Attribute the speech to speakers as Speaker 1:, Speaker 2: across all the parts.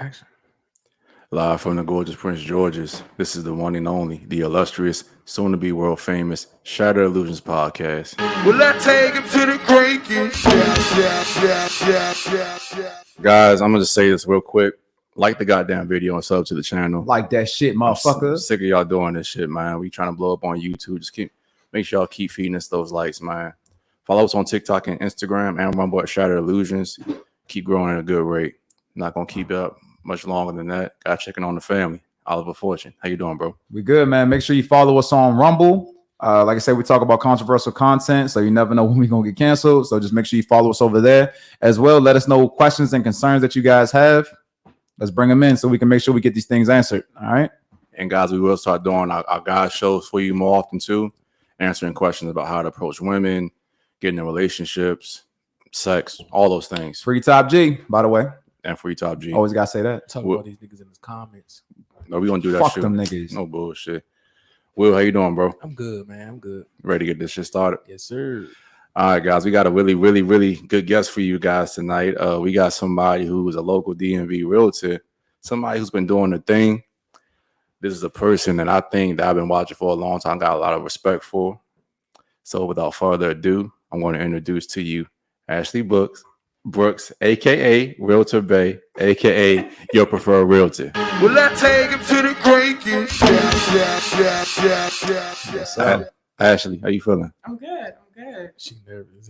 Speaker 1: Action.
Speaker 2: Live from the gorgeous Prince George's, this is the one and only, the illustrious, soon-to-be world-famous Shattered Illusionz Podcast.
Speaker 1: Will I take him to the creek?
Speaker 2: Guys, I'm going to just say this real quick. Like the goddamn video and sub to the channel.
Speaker 3: Like that shit, motherfucker.
Speaker 2: I'm sick of y'all doing this shit, man. We trying to blow up on YouTube. Just make sure y'all keep feeding us those likes, man. Follow us on TikTok and Instagram and Rumble at Shattered Illusionz. Keep growing at a good rate. Not going to keep up much longer than that. Got checking on the family. Oliver Fortune. How you doing, bro?
Speaker 3: We good, man. Make sure you follow us on Rumble. Like I said, we talk about controversial content, so you never know when we're going to get canceled. So just make sure you follow us over there as well. Let us know questions and concerns that you guys have. Let's bring them in so we can make sure we get these things answered. All right.
Speaker 2: And guys, we will start doing our guys shows for you more often too, answering questions about how to approach women, getting in relationships, sex, all those things.
Speaker 3: Free Top G, by the way.
Speaker 2: And Free Top G.
Speaker 3: Always gotta say that.
Speaker 1: Talk about these niggas in his comments.
Speaker 2: No, we gonna do that.
Speaker 3: Fuck
Speaker 2: shit.
Speaker 3: them niggas.
Speaker 2: No bullshit. Will, how you doing, bro?
Speaker 1: I'm good, man. I'm good.
Speaker 2: Ready to get this shit started?
Speaker 1: Yes, sir.
Speaker 2: All right, guys, we got a really good guest for you guys tonight. We got somebody who is a local DMV realtor, somebody who's been doing the thing. This is a person that I think that I've been watching for a long time, got a lot of respect for. So without further ado, I'm going to introduce to you Ashley Brooks, aka Realtor Bae, aka your preferred realtor.
Speaker 1: Will I take him to the creek?
Speaker 3: Yes, sir.
Speaker 2: Ashley, how you feeling?
Speaker 4: I'm good.
Speaker 1: She nervous.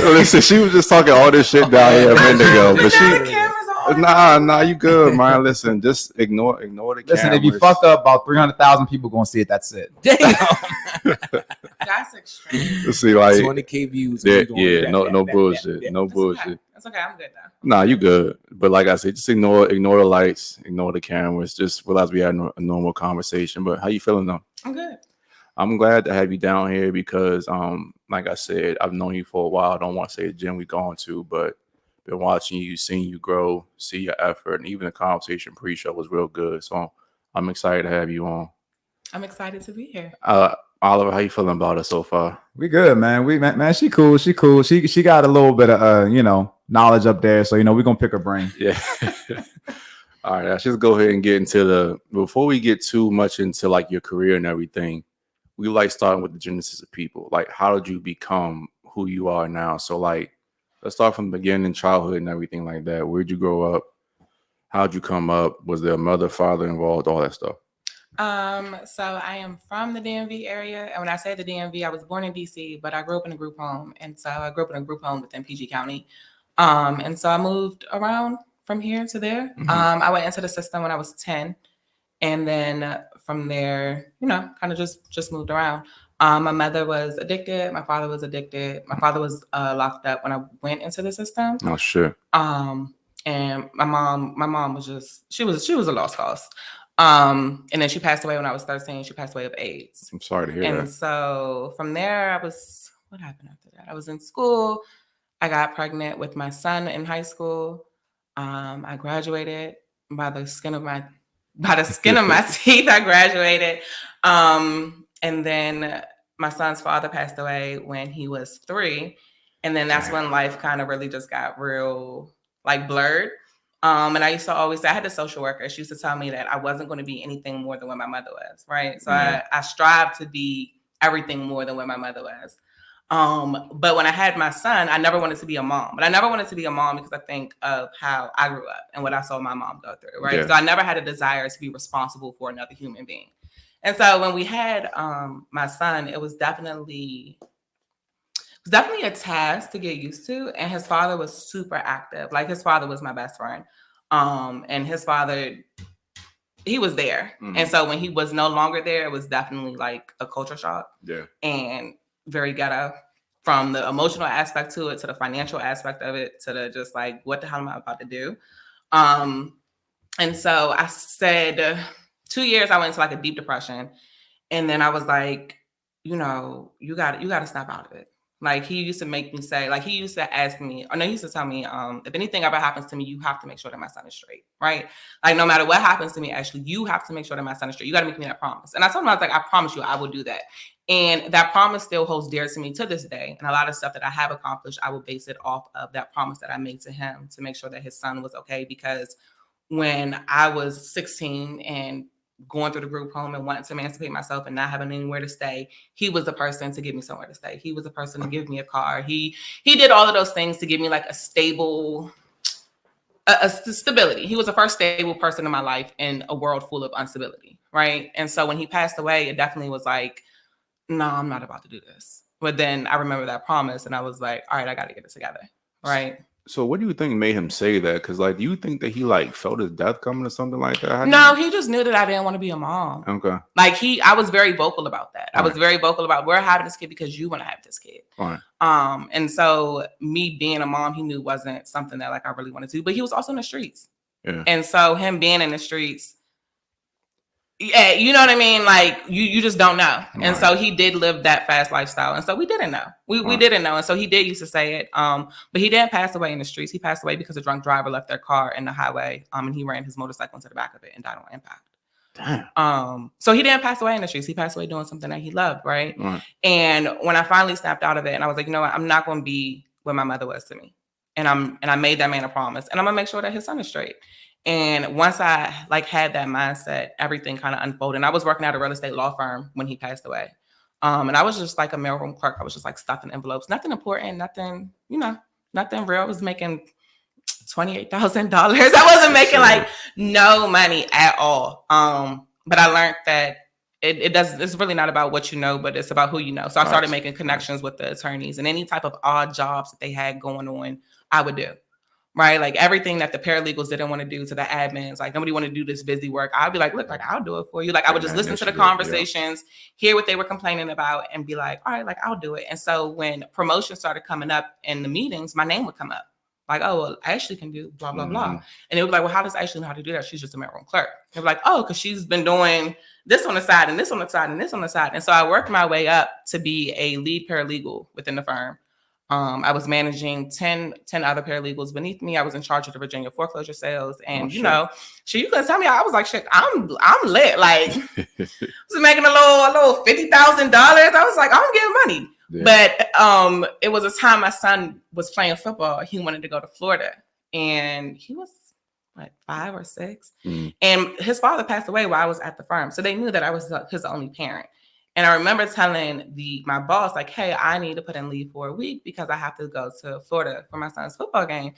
Speaker 2: Listen, she was just talking all this shit down here a minute ago, but
Speaker 4: The
Speaker 2: she.
Speaker 4: cameras are on.
Speaker 2: Nah, you good, man. Listen, just ignore the
Speaker 3: Listen,
Speaker 2: cameras.
Speaker 3: if you fuck up, about 300,000 people gonna see it. That's it.
Speaker 1: Damn.
Speaker 4: That's extreme.
Speaker 2: Let's see, like,
Speaker 1: 20K views.
Speaker 2: yeah, no bullshit, no bullshit.
Speaker 4: That's okay. I'm good though.
Speaker 2: Nah, you good. But like I said, just ignore the lights, ignore the cameras. Just realize we had a normal conversation. But how you feeling though?
Speaker 4: I'm good.
Speaker 2: I'm glad to have you down here because, like I said, I've known you for a while. I don't want to say the gym we've gone to, but been watching you, seeing you grow, see your effort, and even the conversation pre-show was real good. So I'm excited to have you on.
Speaker 4: I'm excited to be here.
Speaker 2: Oliver, how you feeling about it so far?
Speaker 3: We good, man. Man, she cool. She got a little bit of knowledge up there. So we're gonna pick her brain.
Speaker 2: Yeah. All right, let's just go ahead and get into before we get too much into like your career and everything. We like starting with the genesis of people. Like, how did you become who you are now? So, like, let's start from the beginning, childhood and everything like that. Where'd you grow up? How'd you come up? Was there a mother, father involved? All that stuff.
Speaker 4: So I am from the DMV area, and when I say the DMV, I was born in DC, but I grew up in a group home, and so I grew up in a group home within PG County. And so I moved around from here to there.
Speaker 2: Mm-hmm.
Speaker 4: I went into the system when I was 10. And then from there, kind of just moved around. My mother was addicted. My father was addicted. My father was locked up when I went into the system.
Speaker 2: Oh, sure.
Speaker 4: And my mom was she was a lost cause. And then she passed away when I was 13. She passed away of AIDS.
Speaker 2: I'm sorry to hear
Speaker 4: and
Speaker 2: that.
Speaker 4: So from there, what happened after that? I was in school. I got pregnant with my son in high school. I graduated by the skin of my teeth. I graduated. And then my son's father passed away when he was 3. And then that's when life kind of really just got real, like, blurred. And I used to always say, I had a social worker. She used to tell me that I wasn't going to be anything more than what my mother was, right? So I strived to be everything more than what my mother was. But when I had my son, I never wanted to be a mom. But I never wanted to be a mom because I think of how I grew up and what I saw my mom go through, right?
Speaker 2: Yeah.
Speaker 4: So I never had a desire to be responsible for another human being. And so when we had my son, it was definitely a task to get used to. And his father was super active. Like, his father was my best friend. And his father, he was there. Mm-hmm. And so when he was no longer there, it was definitely like a culture shock.
Speaker 2: Yeah.
Speaker 4: And very ghetto, from the emotional aspect to it, to the financial aspect of it, to the just like, what the hell am I about to do? And so I said 2 years, I went into like a deep depression. And then I was like, you got to snap out of it. Like he used to make me say, like he used to ask me, or no, he used to tell me, if anything ever happens to me, you have to make sure that my son is straight, right? Like no matter what happens to me, actually, you have to make sure that my son is straight. You got to make me that promise. And I told him, I was like, I promise you, I will do that. And that promise still holds dear to me to this day. And a lot of stuff that I have accomplished, I will base it off of that promise that I made to him to make sure that his son was okay. Because when I was 16 and going through the group home and wanting to emancipate myself and not having anywhere to stay, he was the person to give me somewhere to stay. He was the person to give me a car. He did all of those things to give me like a stable, a stability. He was the first stable person in my life in a world full of instability, right? And so when he passed away, it definitely was like, no, I'm not about to do this. But then I remember that promise and I was like, all right, I got to get it together, right?
Speaker 2: So what do you think made him say that? Because like, do you think that he like felt his death coming or something like that?
Speaker 4: No, he just knew that I didn't want to be a mom.
Speaker 2: Okay.
Speaker 4: Like I was very vocal about that.
Speaker 2: All
Speaker 4: I was very vocal about we're having this kid because you want to have this kid.
Speaker 2: All right.
Speaker 4: And so me being a mom, he knew wasn't something that like I really wanted to, but he was also in the streets.
Speaker 2: Yeah.
Speaker 4: And so him being in the streets, yeah, you know what I mean? Like you just don't know.
Speaker 2: Right.
Speaker 4: And so he did live that fast lifestyle. And so we didn't know. We didn't know. And so he did used to say it. But he didn't pass away in the streets. He passed away because a drunk driver left their car in the highway. And he ran his motorcycle into the back of it and died on impact.
Speaker 2: Damn.
Speaker 4: So he didn't pass away in the streets. He passed away doing something that he loved, right? And when I finally snapped out of it and I was like, you know what, I'm not gonna be where my mother was to me. And I made that man a promise. And I'm gonna make sure that his son is straight. And once I like had that mindset, everything kind of unfolded. And I was working at a real estate law firm when he passed away. And I was just like a mailroom clerk. I was just like stuffing envelopes, nothing important, nothing, nothing real. I was making $28,000. I wasn't making like no money at all. But I learned that it's really not about what you know, but it's about who you know. So I started making connections with the attorneys and any type of odd jobs that they had going on, I would do. Right. Like everything that the paralegals didn't want to do to the admins, like nobody wanted to do this busy work. I'd be like, look, like I'll do it for you. Like I would just listen to the conversations, hear what they were complaining about and be like, all right, like I'll do it. And so when promotions started coming up in the meetings, my name would come up. Like, oh, well, Ashley can do blah, blah, blah. And it would be like, well, how does Ashley know how to do that? She's just a mailroom clerk. They were like, oh, because she's been doing this on the side and this on the side and this on the side. And so I worked my way up to be a lead paralegal within the firm. I was managing 10 other paralegals beneath me. I was in charge of the Virginia foreclosure sales. And, you couldn't tell me, I was like, shit, I'm lit. Like, I was making a little $50,000. I was like, I'm getting money. Yeah. But it was a time my son was playing football. He wanted to go to Florida. And he was like 5 or 6. And his father passed away while I was at the firm. So they knew that I was his only parent. And I remember telling my boss, like, hey, I need to put in leave for a week because I have to go to Florida for my son's football game.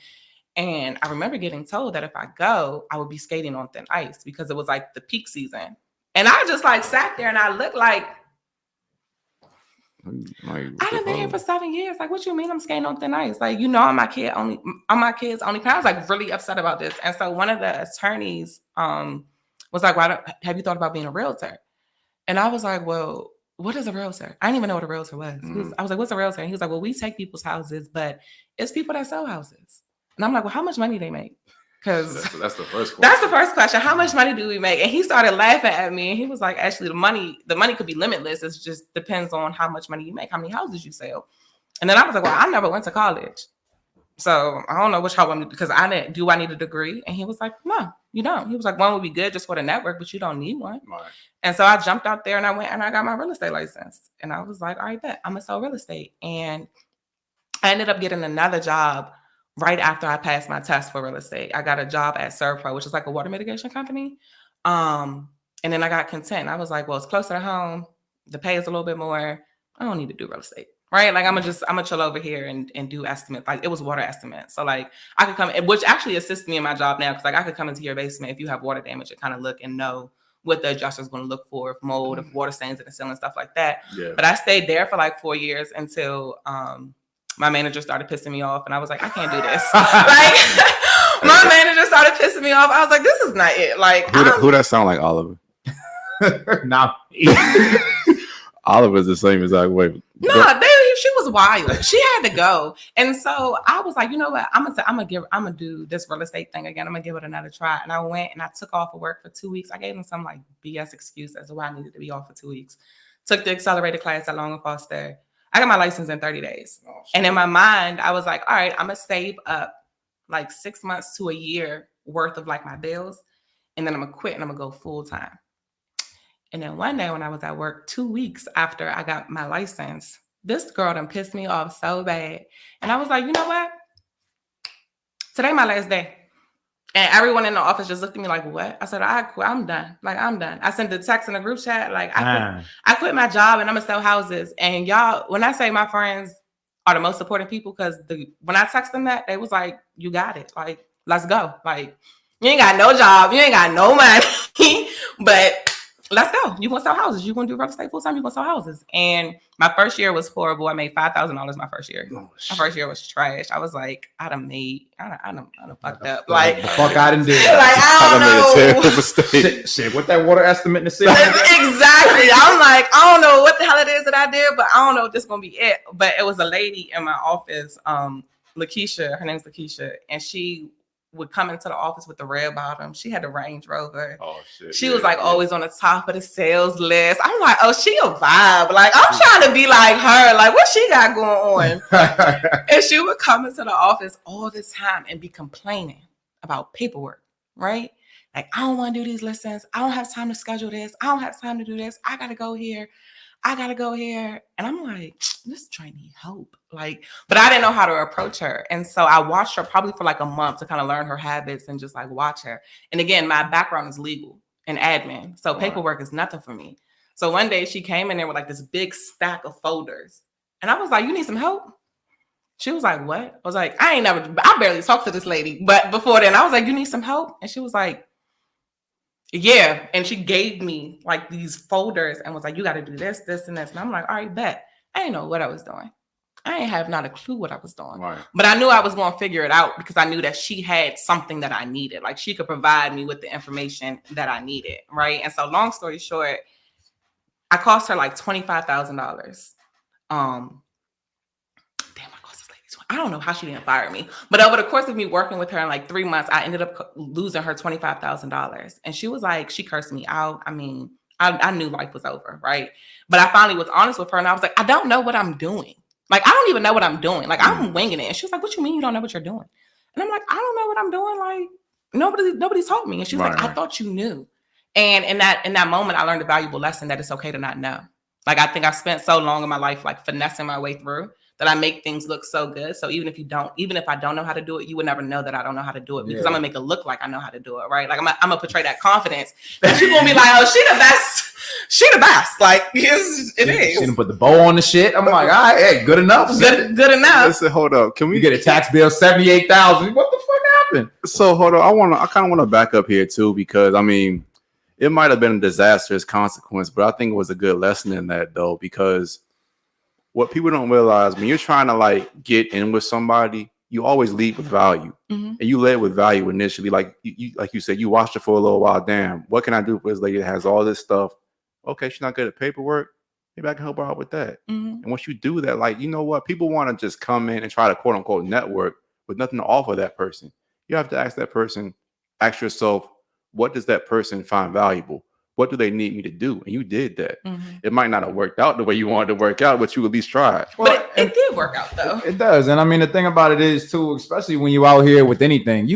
Speaker 4: And I remember getting told that if I go, I would be skating on thin ice because it was like the peak season. And I just like sat there and I looked like I've been here for 7 years. Like, what you mean I'm skating on thin ice? Like, I'm my kid's only parent. I was like really upset about this. And so one of the attorneys was like, have you thought about being a realtor? And I was like, well, what is a realtor? I didn't even know what a realtor was. I was like, what's a realtor? And he was like, well, we take people's houses, but it's people that sell houses. And I'm like, well, how much money do they make? Because
Speaker 2: that's the first question.
Speaker 4: That's the first question. How much money do we make? And he started laughing at me. And he was like, actually, the money could be limitless. It just depends on how much money you make, how many houses you sell. And then I was like, well, I never went to college. So I don't know which how I'm because I need a degree? And he was like, no, you don't. He was like, one would be good just for the network, but you don't need one. Right. And so I jumped out there and I went and I got my real estate license. And I was like, all right, bet I'm gonna sell real estate. And I ended up getting another job right after I passed my test for real estate. I got a job at ServPro, which is like a water mitigation company. And then I got content. I was like, well, it's closer to home. The pay is a little bit more. I don't need to do real estate. Right. Like I'm gonna chill over here and do estimates. Like it was water estimates. So like I could come, which actually assists me in my job now. Cause like I could come into your basement if you have water damage and kind of look and know what the adjuster is going to look for, if mold, if water stains in the ceiling, stuff like that. Yeah. But I stayed there for like 4 years until my manager started pissing me off. And I was like, I can't do this. Like my manager started pissing me off. I was like, this is not it. Like
Speaker 2: who that sound like Oliver?
Speaker 3: Nah.
Speaker 2: Oliver's the same exact way.
Speaker 4: No, she was wild. She had to go. And so I was like, you know what? I'm gonna do this real estate thing again. I'm gonna give it another try. And I went and I took off of work for 2 weeks. I gave them some like BS excuse as to why I needed to be off for 2 weeks. Took the accelerated class at Long and Foster. I got my license in 30 days.
Speaker 2: Oh,
Speaker 4: And in my mind, I was like, all right, I'm going to save up like 6 months to a year worth of like my bills. And then I'm going to quit and I'm going to go full time. And then one day when I was at work 2 weeks after I got my license, this girl done pissed me off so bad. And I was like, you know what? Today my last day. And everyone in the office just looked at me like, what? I said, I quit. I'm done. Like, I'm done. I sent the text in the group chat. Like, I quit my job and I'm going to sell houses. And y'all, when I say my friends are the most supportive people, because when I text them that, they was like, you got it. Like, let's go. Like, you ain't got no job. You ain't got no money. But let's go. You want to sell houses. You want to do real estate full time. You want to sell houses. And my first year was horrible. I made $5,000 my first year.
Speaker 2: Oh,
Speaker 4: my first year was trash. I was like, I done fucked up. Like,
Speaker 3: the fuck I done did.
Speaker 4: Like, I don't
Speaker 2: made a
Speaker 4: know.
Speaker 2: terrible mistake.
Speaker 3: Shit, with that water estimate in the city.
Speaker 4: Exactly. I'm like, I don't know what the hell it is that I did, but I don't know if this is gonna be it. But it was a lady in my office, Lakeisha. Her name's Lakeisha, and she would come into the office with the red bottom. She had the Range Rover.
Speaker 2: Oh shit.
Speaker 4: She was like always on the top of the sales list. I'm like, oh, she a vibe. Like, I'm trying to be like her. Like, what she got going on? And she would come into the office all this time and be complaining about paperwork, right? Like, I don't want to do these listings. I don't have time to schedule this. I don't have time to do this. I gotta go here. I gotta go here. And I'm like, this train need help. Like, but I didn't know how to approach her. And so I watched her probably for like a month to kind of learn her habits and just like watch her. And again, my background is legal and admin. So paperwork is nothing for me. So one day she came in there with like this big stack of folders. And I was like, you need some help? She was like, what? I was like, I barely talked to this lady. But before then I was like, you need some help? And she was like, yeah. And she gave me like these folders and was like, you got to do this, this, and this. And I'm like, all right, bet. I didn't know what I was doing. I ain't have not a clue what I was doing.
Speaker 2: Right.
Speaker 4: But I knew I was going to figure it out because I knew that she had something that I needed. Like, she could provide me with the information that I needed. Right. And so long story short, I cost her like $25,000. I don't know how she didn't fire me, but over the course of me working with her in like 3 months, I ended up losing her $25,000. And she was like, she cursed me out. I mean, I knew life was over, right? But I finally was honest with her and I was like, I don't know what I'm doing. Like, I don't even know what I'm doing. Like, I'm winging it. And she was like, what you mean you don't know what you're doing? And I'm like, I don't know what I'm doing. Like, nobody told me. And she was like, I thought you knew. And in that moment, I learned a valuable lesson that it's okay to not know. Like, I think I've spent so long in my life, like, finessing my way through that I make things look so good. So even if I don't know how to do it, you would never know that I don't know how to do it because I'm gonna make it look like I know how to do it, right? Like, I'm gonna portray that confidence that you're gonna be like, oh, she the best. She the best. Like, it is.
Speaker 3: She didn't put the bow on the shit. I'm like, all right, hey, good enough.
Speaker 4: Good enough.
Speaker 2: Listen, hold up. Can we
Speaker 3: get a tax bill $78,000? What the fuck happened?
Speaker 2: So hold on. I kind of want to back up here too, because I mean, it might have been a disastrous consequence, but I think it was a good lesson in that though, because what people don't realize, when you're trying to like get in with somebody, you always lead with value.
Speaker 4: Mm-hmm.
Speaker 2: And you led with value initially. Like you said, you watched her for a little while. Damn, what can I do for this lady that has all this stuff? Okay, she's not good at paperwork. Maybe I can help her out with that.
Speaker 4: Mm-hmm.
Speaker 2: And once you do that, like, you know what? People want to just come in and try to quote unquote network with nothing to offer that person. You have to ask yourself, what does that person find valuable? What do they need me to do? And you did that. Mm-hmm. It might not have worked out the way you wanted to work out, but you at least tried.
Speaker 4: But it did work out though.
Speaker 3: It does. And I mean, the thing about it is too, especially when you out here with anything,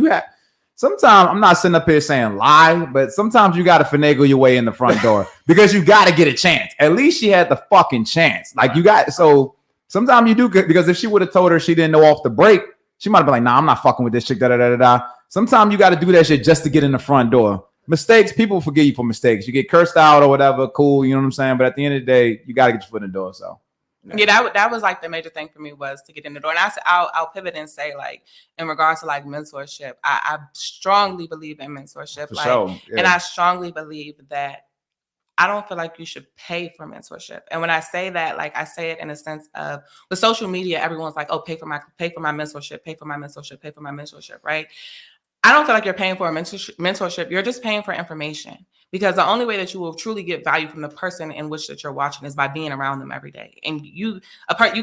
Speaker 3: sometimes I'm not sitting up here saying lie, but sometimes you got to finagle your way in the front door because you got to get a chance. At least she had the fucking chance. Like, so sometimes you do, because if she would have told her she didn't know off the break, she might have been like, nah, I'm not fucking with this chick. Sometimes you got to do that shit just to get in the front door. Mistakes, people forgive you for mistakes. You get cursed out or whatever, cool, you know what I'm saying? But at the end of the day, you got to get your foot in the door. So
Speaker 4: yeah, that was like the major thing for me, was to get in the door. And I'll pivot and say, like, in regards to like mentorship, I strongly believe in mentorship.
Speaker 3: For sure. Yeah.
Speaker 4: And I strongly believe that I don't feel like you should pay for mentorship. And when I say that, like, I say it in a sense of, with social media, everyone's like, oh, pay for my mentorship, right? I don't feel like you're paying for a mentorship. You're just paying for information, because the only way that you will truly get value from the person in which that you're watching is by being around them every day. And you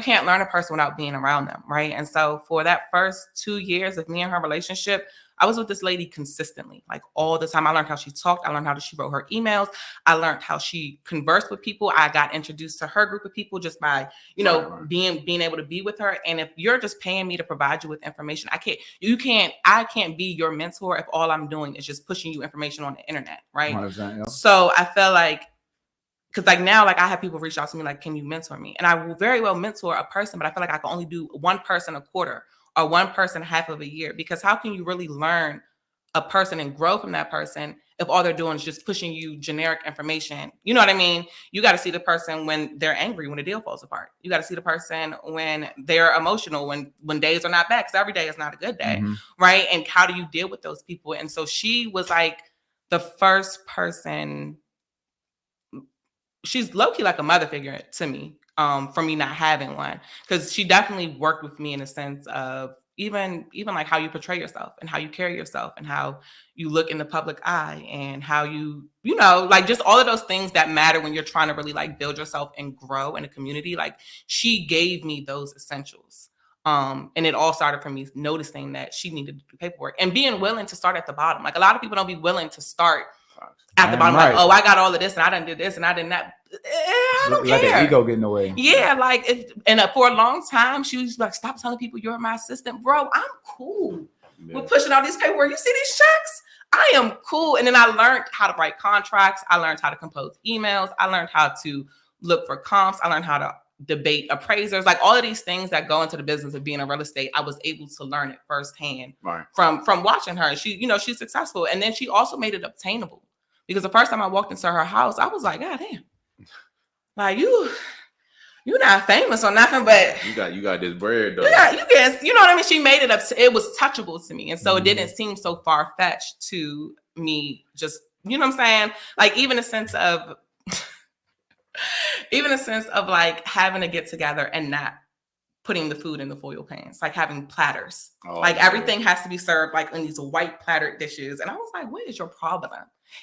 Speaker 4: can't learn a person without being around them, right? And so for that first 2 years of me and her relationship, I was with this lady consistently, like all the time. I learned how she talked. I learned how she wrote her emails. I learned how she conversed with people. I got introduced to her group of people just by, being able to be with her. And if you're just paying me to provide you with information, I can't be your mentor if all I'm doing is just pushing you information on the internet, right?
Speaker 3: 100%, yeah.
Speaker 4: So I felt like, because like now, like I have people reach out to me like, can you mentor me? And I will very well mentor a person, but I feel like I can only do one person a quarter or one person half of a year, because how can you really learn a person and grow from that person if all they're doing is just pushing you generic information? You know what I mean? You got to see the person when they're angry, when the deal falls apart. You got to see the person when they're emotional, when days are not bad, because every day is not a good day, right? And how do you deal with those people? And so she was like the first person. She's low-key like a mother figure to me, for me not having one, because she definitely worked with me in a sense of even like how you portray yourself and how you carry yourself and how you look in the public eye and how you like just all of those things that matter when you're trying to really like build yourself and grow in a community. Like she gave me those essentials. And it all started from me noticing that she needed to do paperwork and being willing to start at the bottom. Like a lot of people don't be willing to start at the bottom, right. Like, oh, I got all of this and I done did this and I did that. I don't care.
Speaker 3: Let the ego get in the way.
Speaker 4: Yeah, like for a long time, she was like, stop telling people you're my assistant. Bro, I'm cool with pushing all these paperwork. You see these checks? I am cool. And then I learned how to write contracts. I learned how to compose emails. I learned how to look for comps. I learned how to debate appraisers. Like all of these things that go into the business of being in real estate, I was able to learn it firsthand from watching her. She, she's successful. And then she also made it obtainable. Because the first time I walked into her house, I was like, God damn, like you're not famous or nothing, but
Speaker 2: you got this bread though.
Speaker 4: You guess, you know what I mean? She made it up. It was touchable to me. And so it didn't seem so far-fetched to me. Just, you know what I'm saying? Like even a sense of like having to get together and not putting the food in the foil pans, like having platters. Everything has to be served like in these white plattered dishes. And I was like, what is your problem?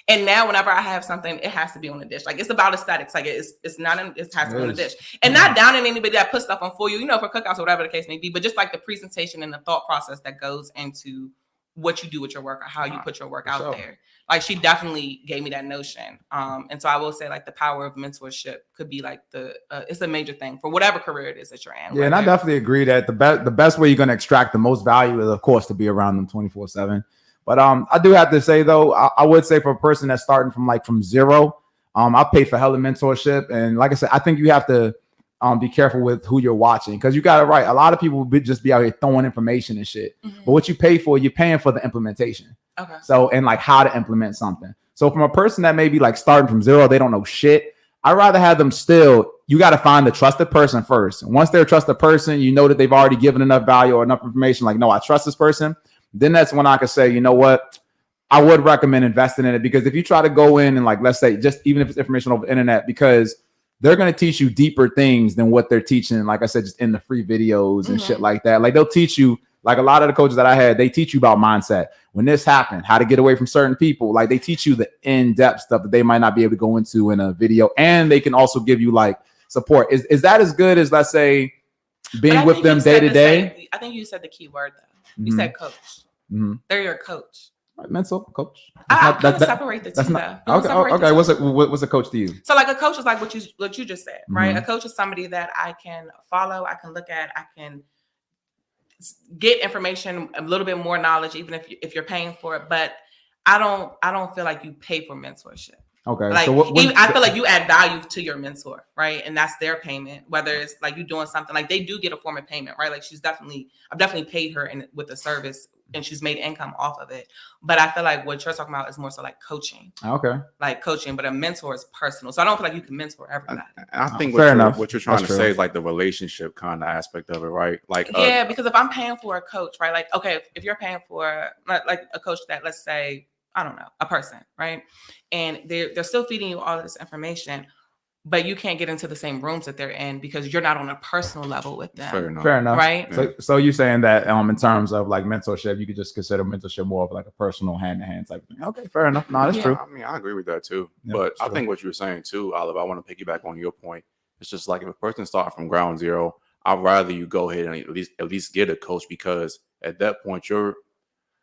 Speaker 4: And now whenever I have something, it has to be on a dish. Like it's about aesthetics. Like it has to be on a dish. And not downing anybody that puts stuff on foil, for cookouts or whatever the case may be, but just like the presentation and the thought process that goes into what you do with your work or how you put your work out there. Like she definitely gave me that notion. And so I will say like the power of mentorship could be like it's a major thing for whatever career it is that you're in.
Speaker 3: Yeah, and I definitely agree that the best way you're going to extract the most value is, of course, to be around them 24/7. But I do have to say, though, I would say for a person that's starting from zero, I pay for hella mentorship. And like I said, I think you have to be careful with who you're watching, because you got it right. A lot of people will just be out here throwing information and shit. But what you pay for, you're paying for the implementation.
Speaker 4: Okay.
Speaker 3: So, and like how to implement something. So from a person that may be like starting from zero, they don't know shit. I'd rather have them you got to find the trusted person first. And once they're a trusted person, you know that they've already given enough value or enough information. Like, no, I trust this person. Then that's when I could say, you know what? I would recommend investing in it, because if you try to go in and like, let's say, just even if it's information over the internet, because they're going to teach you deeper things than what they're teaching. Like I said, just in the free videos and shit like that. Like they'll teach you, like a lot of the coaches that I had, they teach you about mindset. When this happened, how to get away from certain people. Like they teach you the in-depth stuff that they might not be able to go into in a video. And they can also give you like support. Is that as good as, let's say, being with them day to day?
Speaker 4: I think you said the key word though. You said coach. They're your coach.
Speaker 3: Right, mental coach.
Speaker 4: I kind of separate the two though.
Speaker 3: Okay. What's a coach to you?
Speaker 4: So like a coach is like what you just said, right? A coach is somebody that I can follow, I can look at, I can get information, a little bit more knowledge, even if you're paying for it. But I don't feel like you pay for mentorship.
Speaker 3: Okay.
Speaker 4: Like I feel like you add value to your mentor, right? And that's their payment. Whether it's like you doing something, like they do get a form of payment, right? Like I've definitely paid her with a service, and she's made income off of it. But I feel like what you're talking about is more so like coaching.
Speaker 3: Okay.
Speaker 4: Like coaching, but a mentor is personal. So I don't feel like you can mentor everybody.
Speaker 2: I think what you're trying to say is like the relationship kind of aspect of it, right? Like
Speaker 4: because if I'm paying for a coach, right? Like, okay, if you're paying for like a coach that, let's say, I don't know, a person, right? And they're still feeding you all of this information, but you can't get into the same rooms that they're in because you're not on a personal level with them.
Speaker 3: Fair enough.
Speaker 4: Right.
Speaker 3: So you're saying that in terms of like mentorship, you could just consider mentorship more of like a personal hand-to-hand type of thing. Okay, fair enough. No, that's true.
Speaker 2: I mean, I agree with that too. Yeah, but I think what you were saying too, Olive, I want to piggyback on your point. It's just like if a person starts from ground zero, I'd rather you go ahead and at least get a coach, because at that point you're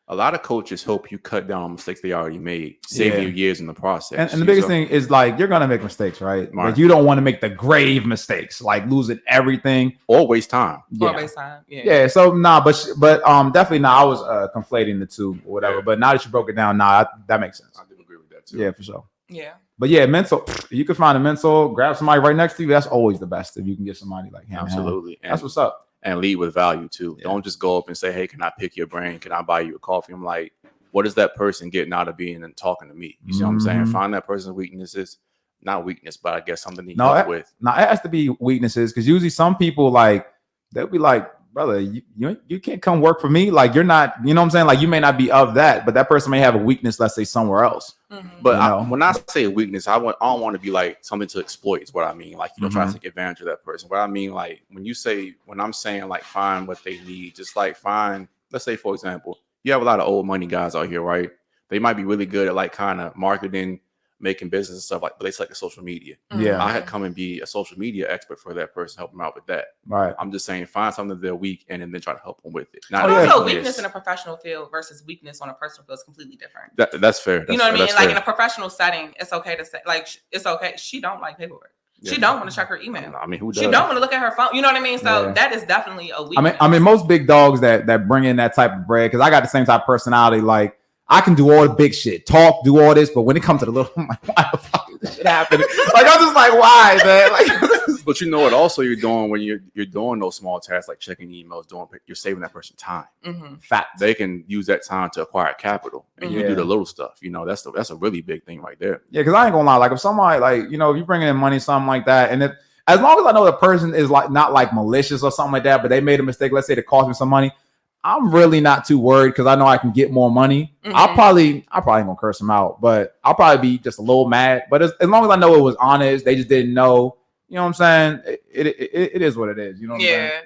Speaker 2: A lot of coaches help you cut down on mistakes they already made, saving you years in the process.
Speaker 3: And the biggest thing is like you're gonna make mistakes, right? But you don't want to make the grave mistakes, like losing everything
Speaker 2: or waste time.
Speaker 4: Or waste time.
Speaker 3: Yeah. So but definitely I was conflating the two or whatever. But now that you broke it down, that makes sense. I
Speaker 2: do agree with that too.
Speaker 3: Yeah, for sure.
Speaker 4: Yeah.
Speaker 3: But yeah, mental. You can find a mental, grab somebody right next to you. That's always the best if you can get somebody like him.
Speaker 2: Absolutely.
Speaker 3: That's what's up.
Speaker 2: And lead with value too. Yeah. Don't just go up and say, "Hey, can I pick your brain? Can I buy you a coffee?" I'm like, what is that person getting out of being and talking to me? You see what I'm saying? Find that person's weaknesses, not weakness, but I guess something to help with.
Speaker 3: No, it has to be weaknesses because usually some people like they'll be like, brother, you can't come work for me. Like you're not, you know what I'm saying? Like you may not be of that, but that person may have a weakness, let's say somewhere else.
Speaker 2: But when I say weakness, I don't want to be like something to exploit is what I mean. Like, try to take advantage of that person. What I mean, like when I'm saying like find what they need, just like find, let's say, for example, you have a lot of old money guys out here, right? They might be really good at like kind of marketing, making business and stuff like, but they select the social media.
Speaker 3: Yeah.
Speaker 2: I had come and be a social media expert for that person, help them out with that.
Speaker 3: Right.
Speaker 2: I'm just saying find something that they're weak and then try to help them with it.
Speaker 4: Also, weakness in a professional field versus weakness on a personal field is completely different.
Speaker 2: That's fair.
Speaker 4: You know what I mean? Like in a professional setting, it's okay to say, like, it's okay. She don't like paperwork. She don't want to check her email.
Speaker 2: I mean, who does?
Speaker 4: She don't want to look at her phone. You know what I mean? So that is definitely a weakness.
Speaker 3: I mean, most big dogs that bring in that type of bread, because I got the same type of personality. Like I can do all the big shit, talk, do all this, but when it comes to the little, I'm like, why the fuck is this shit happening? Like I'm just like, why, man? Like,
Speaker 2: but you know what? Also, you're doing when you're doing those small tasks like checking emails, you're saving that person time.
Speaker 3: Fact.
Speaker 2: They can use that time to acquire capital, and you do the little stuff. You know, that's a really big thing right there.
Speaker 3: Yeah, because I ain't gonna lie. Like if somebody like if you bring in money, something like that, and as long as I know the person is like not like malicious or something like that, but they made a mistake, let's say it cost me some money, I'm really not too worried because I know I can get more money. I'll probably ain't gonna curse them out, but I'll probably be just a little mad. But as long as I know it was honest, they just didn't know. You know what I'm saying? It is what it is. You know what I'm saying?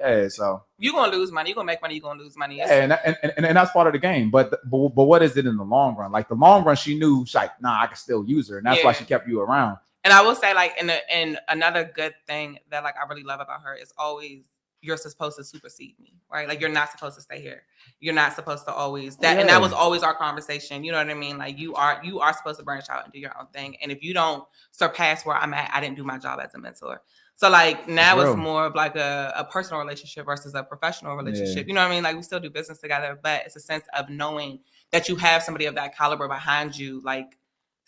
Speaker 3: Yeah, so
Speaker 4: you're gonna lose money, you're gonna make money, you're gonna lose money.
Speaker 3: Yeah, and that's part of the game. But what is it in the long run? Like the long run, she knew she's like, nah, I can still use her, and that's why she kept you around.
Speaker 4: And I will say, like, and another good thing that like I really love about her is always you're supposed to supersede me, right? Like you're not supposed to stay here. You're not supposed to always and that was always our conversation. You know what I mean? Like you are supposed to branch out and do your own thing. And if you don't surpass where I'm at, I didn't do my job as a mentor. So like now it's more of like a personal relationship versus a professional relationship. You know what I mean? Like we still do business together, but it's a sense of knowing that you have somebody of that caliber behind you, like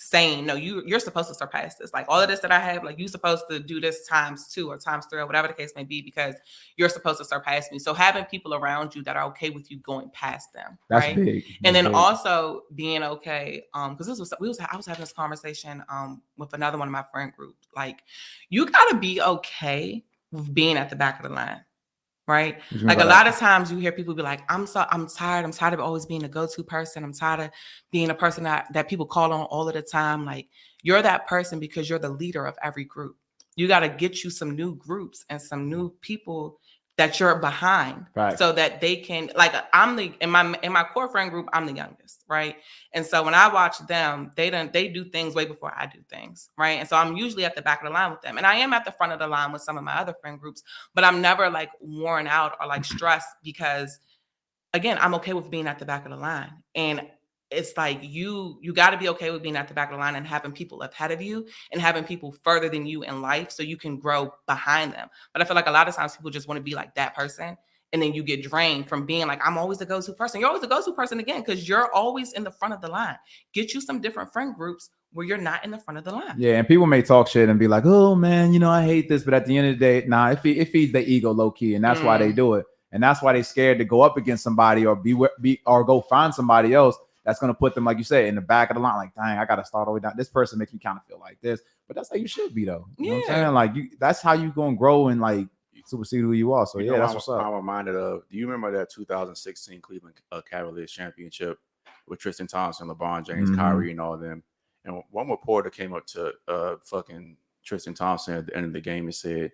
Speaker 4: saying, no, you're supposed to surpass this. Like all of this that I have, like you're supposed to do this times 2 or times 3 or whatever the case may be, because you're supposed to surpass me. So having people around you that are okay with you going past them,
Speaker 3: that's
Speaker 4: right?
Speaker 3: big.
Speaker 4: And then also being okay, because I was having this conversation with another one of my friend groups. Like you gotta be okay with being at the back of the line. Right. Like a lot of times you hear people be like, I'm tired of always being the go-to person. I'm tired of being a person that people call on all of the time. Like you're that person because you're the leader of every group. You got to get you some new groups and some new people that you're behind, so that they can, like, in my core friend group, I'm the youngest, right? And so when I watch them, they do things way before I do things, right? And so I'm usually at the back of the line with them, and I am at the front of the line with some of my other friend groups, but I'm never like worn out or like stressed because, again, I'm okay with being at the back of the line. And it's like you got to be okay with being at the back of the line and having people ahead of you and having people further than you in life so you can grow behind them. But I feel like a lot of times people just want to be like that person, and then you get drained from being like, I'm always the go-to person. You're always the go-to person again because you're always in the front of the line. Get you some different friend groups where you're not in the front of the line.
Speaker 3: Yeah, and people may talk shit and be like, oh man, I hate this, but at the end of the day, it feeds their ego low key, and that's why they do it. And that's why they're scared to go up against somebody or or go find somebody else that's going to put them, like you said, in the back of the line. Like, dang, I got to start all the way down. This person makes me kind of feel like this. But that's how you should be, though. You know what I'm saying? Like, that's how you going to grow and, like, supersede who you are. So, that's what's up.
Speaker 2: I'm reminded of, do you remember that 2016 Cleveland Cavaliers championship with Tristan Thompson, LeBron James, Kyrie, and all of them? And one reporter came up to fucking Tristan Thompson at the end of the game and said,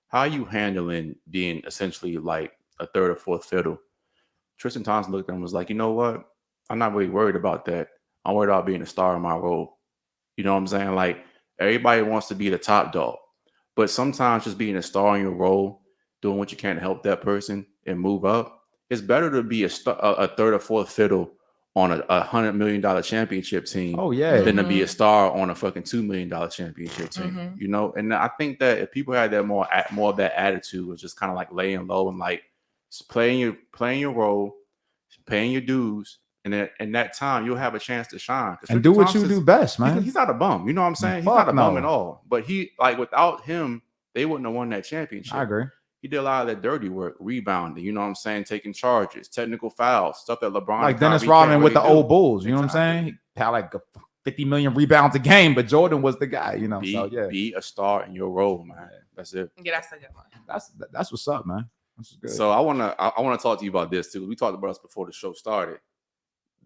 Speaker 2: how are you handling being essentially like a third or fourth fiddle? Tristan Thompson looked at him and was like, you know what? I'm not really worried about that. I'm worried about being a star in my role. You know what I'm saying? Like everybody wants to be the top dog, but sometimes just being a star in your role, doing what you can to help that person and move up it's better to be a third or fourth fiddle on a $100 million championship team.
Speaker 3: Oh yeah.
Speaker 2: Than to be a star on a fucking $2 million championship team. You know, and I think that if people had that more of that attitude, was just kind of like laying low and like playing your role, paying your dues. And then in that time, you'll have a chance to shine.
Speaker 3: And do what you do best, man.
Speaker 2: He's not a bum. You know what I'm saying? He's
Speaker 3: Fuck
Speaker 2: not a bum
Speaker 3: no.
Speaker 2: at all. But he, like, without him, they wouldn't have won that championship.
Speaker 3: I agree.
Speaker 2: He did a lot of that dirty work, rebounding, you know what I'm saying? Taking charges, technical fouls, stuff that LeBron.
Speaker 3: Like Dennis Rodman with the old Bulls, you know what I'm saying? He had like 50 million rebounds a game, but Jordan was the guy, you know.
Speaker 2: Be a star in your role, man. That's it.
Speaker 4: Yeah, that's a good one.
Speaker 3: That's what's up, man. That's good.
Speaker 2: So I wanna talk to you about this too. We talked about this before the show started.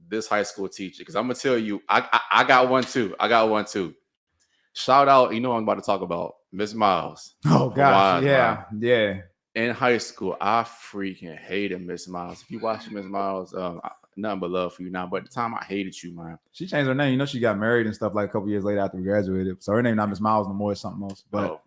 Speaker 2: This high school teacher, because I'm gonna tell you, I got one too. Shout out, you know what I'm about to talk about, Miss Miles.
Speaker 3: Oh gosh, yeah.
Speaker 2: In high school, I freaking hated Miss Miles. If you watch Miss Miles, nothing but love for you now. But at the time, I hated you, man.
Speaker 3: She changed her name. You know, she got married and stuff like a couple years later after we graduated. So her name not Miss Miles no more. It's something else.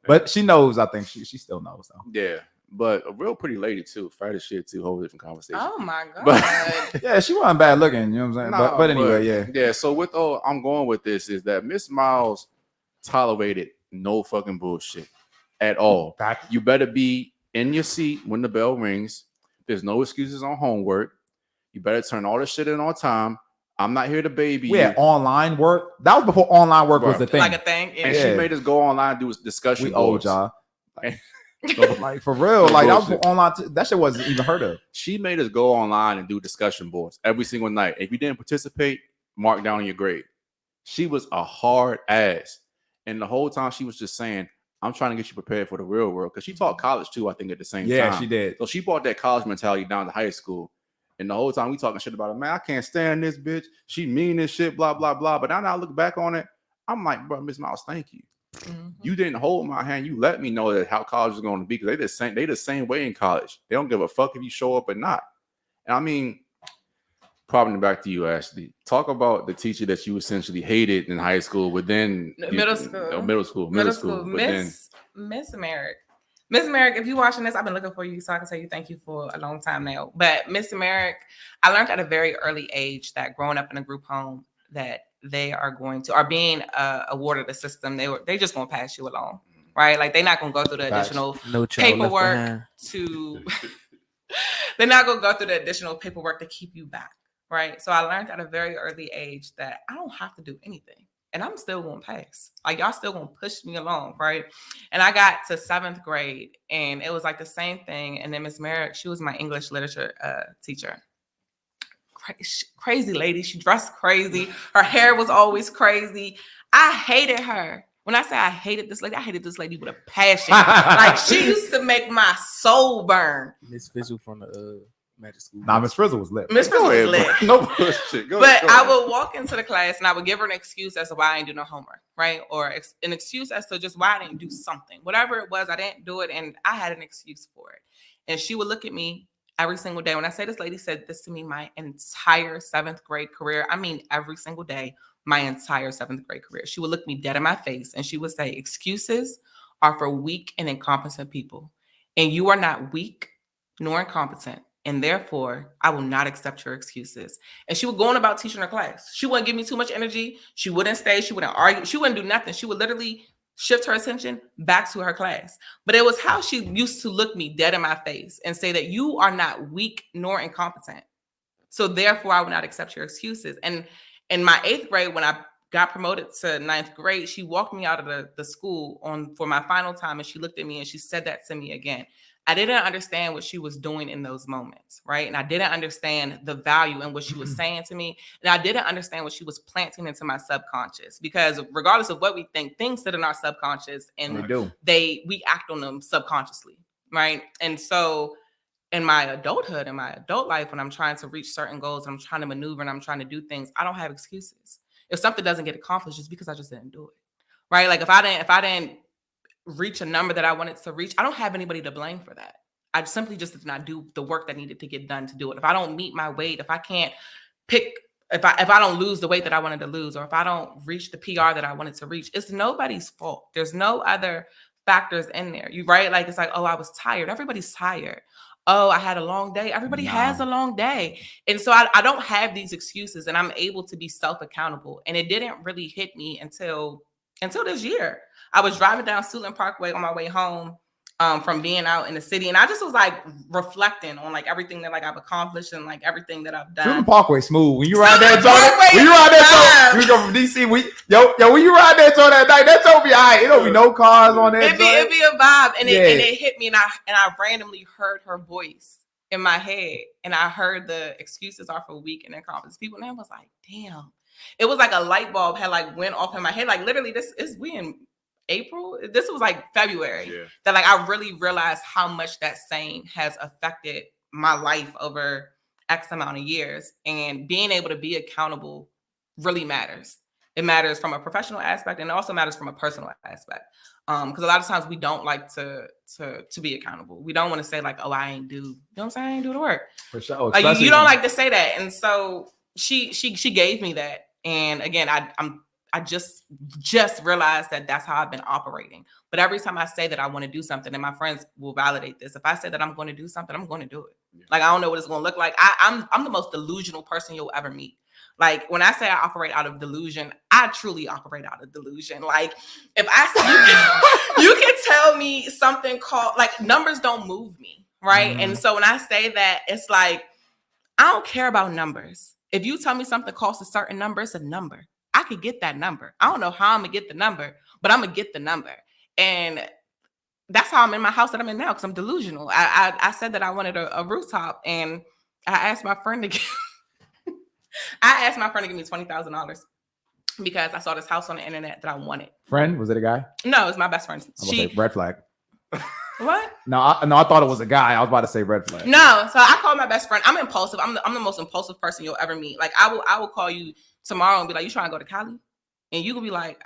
Speaker 3: But she knows. I think she still knows though.
Speaker 2: Yeah. But a real pretty lady too, fat as shit too. Whole different conversation.
Speaker 4: Oh my god!
Speaker 2: But,
Speaker 3: yeah, she wasn't bad looking. You know what I'm saying? But anyway, yeah.
Speaker 2: So with all I'm going with this is that Miss Miles tolerated no fucking bullshit at all. You better be in your seat when the bell rings. There's no excuses on homework. You better turn all this shit in on time. I'm not here to baby you.
Speaker 3: We had online work. That was before online work was the thing.
Speaker 4: Like a thing. Yeah.
Speaker 2: And she made us go online and do a discussion.
Speaker 3: We old y'all. Like for real, like that was for online. That shit wasn't even heard of.
Speaker 2: She made us go online and do discussion boards every single night. If you didn't participate, mark down your grade. She was a hard ass, and the whole time she was just saying, "I'm trying to get you prepared for the real world." Because she taught college too, I think, at the same time.
Speaker 3: Yeah, she did.
Speaker 2: So she brought that college mentality down to high school, and the whole time we talking shit about her. Man, I can't stand this bitch. She mean as shit. Blah blah blah. But now I look back on it, I'm like, bro, Miss Miles, thank you. You didn't hold my hand. You let me know that how college is going to be, because they the same way in college. They don't give a fuck if you show up or not. And I mean, probably back to you, Ashley. Talk about the teacher that you essentially hated in high school, but then
Speaker 4: middle school. Miss Merrick. Miss Merrick, if you're watching this, I've been looking for you, so I can tell you thank you for a long time now. But Miss Merrick, I learned at a very early age that growing up in a group home, that they are being awarded a system. They just gonna pass you along, right? Like they're not gonna go through the additional paperwork to. They're not gonna go through the additional paperwork to keep you back, right? So I learned at a very early age that I don't have to do anything, and I'm still gonna pass. Like y'all still gonna push me along, right? And I got to 7th grade, and it was like the same thing. And then Miss Merrick, she was my English literature teacher. Crazy lady. She dressed crazy. Her hair was always crazy. I hated her. When I say I hated this lady with a passion. Like she used to make my soul burn.
Speaker 1: Miss Fizzle from the magic school.
Speaker 3: Nah, Miss Frizzle was lit.
Speaker 4: Miss Frizzle was lit.
Speaker 2: No bullshit.
Speaker 4: But I would walk into the class and I would give her an excuse as to why I didn't do no homework, right? Or an excuse as to just why I didn't do something. Whatever it was, I didn't do it, and I had an excuse for it. And she would look at me every single day. When I say this lady said this to me my entire 7th grade career, I mean every single day, my entire 7th grade career. She would look me dead in my face and she would say, excuses are for weak and incompetent people. And you are not weak nor incompetent. And therefore, I will not accept your excuses. And she would go on about teaching her class. She wouldn't give me too much energy. She wouldn't stay. She wouldn't argue. She wouldn't do nothing. She would literally shift her attention back to her class. But it was how she used to look me dead in my face and say that you are not weak nor incompetent. So therefore, I will not accept your excuses. And in my 8th grade, when I got promoted to 9th grade, she walked me out of the school for my final time. And she looked at me and she said that to me again. I didn't understand what she was doing in those moments, right? And I didn't understand the value in what she was saying to me. And I didn't understand what she was planting into my subconscious, because regardless of what we think, things sit in our subconscious and we act on them subconsciously, right? And so in my adulthood, in my adult life, when I'm trying to reach certain goals, I'm trying to maneuver and I'm trying to do things, I don't have excuses. If something doesn't get accomplished, it's because I just didn't do it, right? Like if I didn't reach a number that I wanted to reach, I don't have anybody to blame for that. I simply just did not do the work that needed to get done to do it. If I don't meet my weight, if I can't if I don't lose the weight that I wanted to lose, or if I don't reach the PR that I wanted to reach, it's nobody's fault. There's no other factors in there. You right? Like it's like, oh, I was tired. Everybody's tired. oh, I had a long day. Everybody has a long day. And so I don't have these excuses, and I'm able to be self-accountable. And it didn't really hit me until this year. I was driving down Suitland Parkway on my way home from being out in the city. And I just was like reflecting on like everything that like I've accomplished and like everything that I've done.
Speaker 3: Suitland Parkway smooth. When you ride that joint, you go from DC. When you ride that joint at night, that's gonna be all right. It don't be no cars on that.
Speaker 4: It'd be a vibe. And it hit me, and I randomly heard her voice in my head, and I heard the excuses are for weak and incompetent people. And I was like, damn. It was like a light bulb had like went off in my head. Like literally, we in April. This was like February that like I really realized how much that saying has affected my life over X amount of years. And being able to be accountable really matters. It matters from a professional aspect, and it also matters from a personal aspect. Because a lot of times we don't like to be accountable. We don't want to say like, oh, I ain't do. You know what I'm saying? I ain't do the work.
Speaker 3: For sure.
Speaker 4: Like you don't like to say that. And so she gave me that. And again, I just realized that that's how I've been operating. But every time I say that I want to do something, and my friends will validate this, if I say that I'm going to do something, I'm going to do it. Yeah. Like, I don't know what it's going to look like. I'm the most delusional person you'll ever meet. Like, when I say I operate out of delusion, I truly operate out of delusion. Like, if I say, you can tell me something called, like, numbers don't move me, right? Mm-hmm. And so when I say that, it's like, I don't care about numbers. If you tell me something costs a certain number, it's a number. I could get that number. I don't know how I'm going to get the number, but I'm going to get the number. And that's how I'm in my house that I'm in now, because I'm delusional. I said that I wanted a rooftop, and I asked my friend to give me $20,000 because I saw this house on the internet that I wanted.
Speaker 3: Friend? Was it a guy?
Speaker 4: No, it's my best friend.
Speaker 3: Red flag.
Speaker 4: What?
Speaker 3: No, I thought it was a guy. I was about to say red flag.
Speaker 4: No, so I called my best friend. I'm impulsive. I'm the most impulsive person you'll ever meet. Like, I will call you tomorrow and be like, you trying to go to Cali? And you will be like,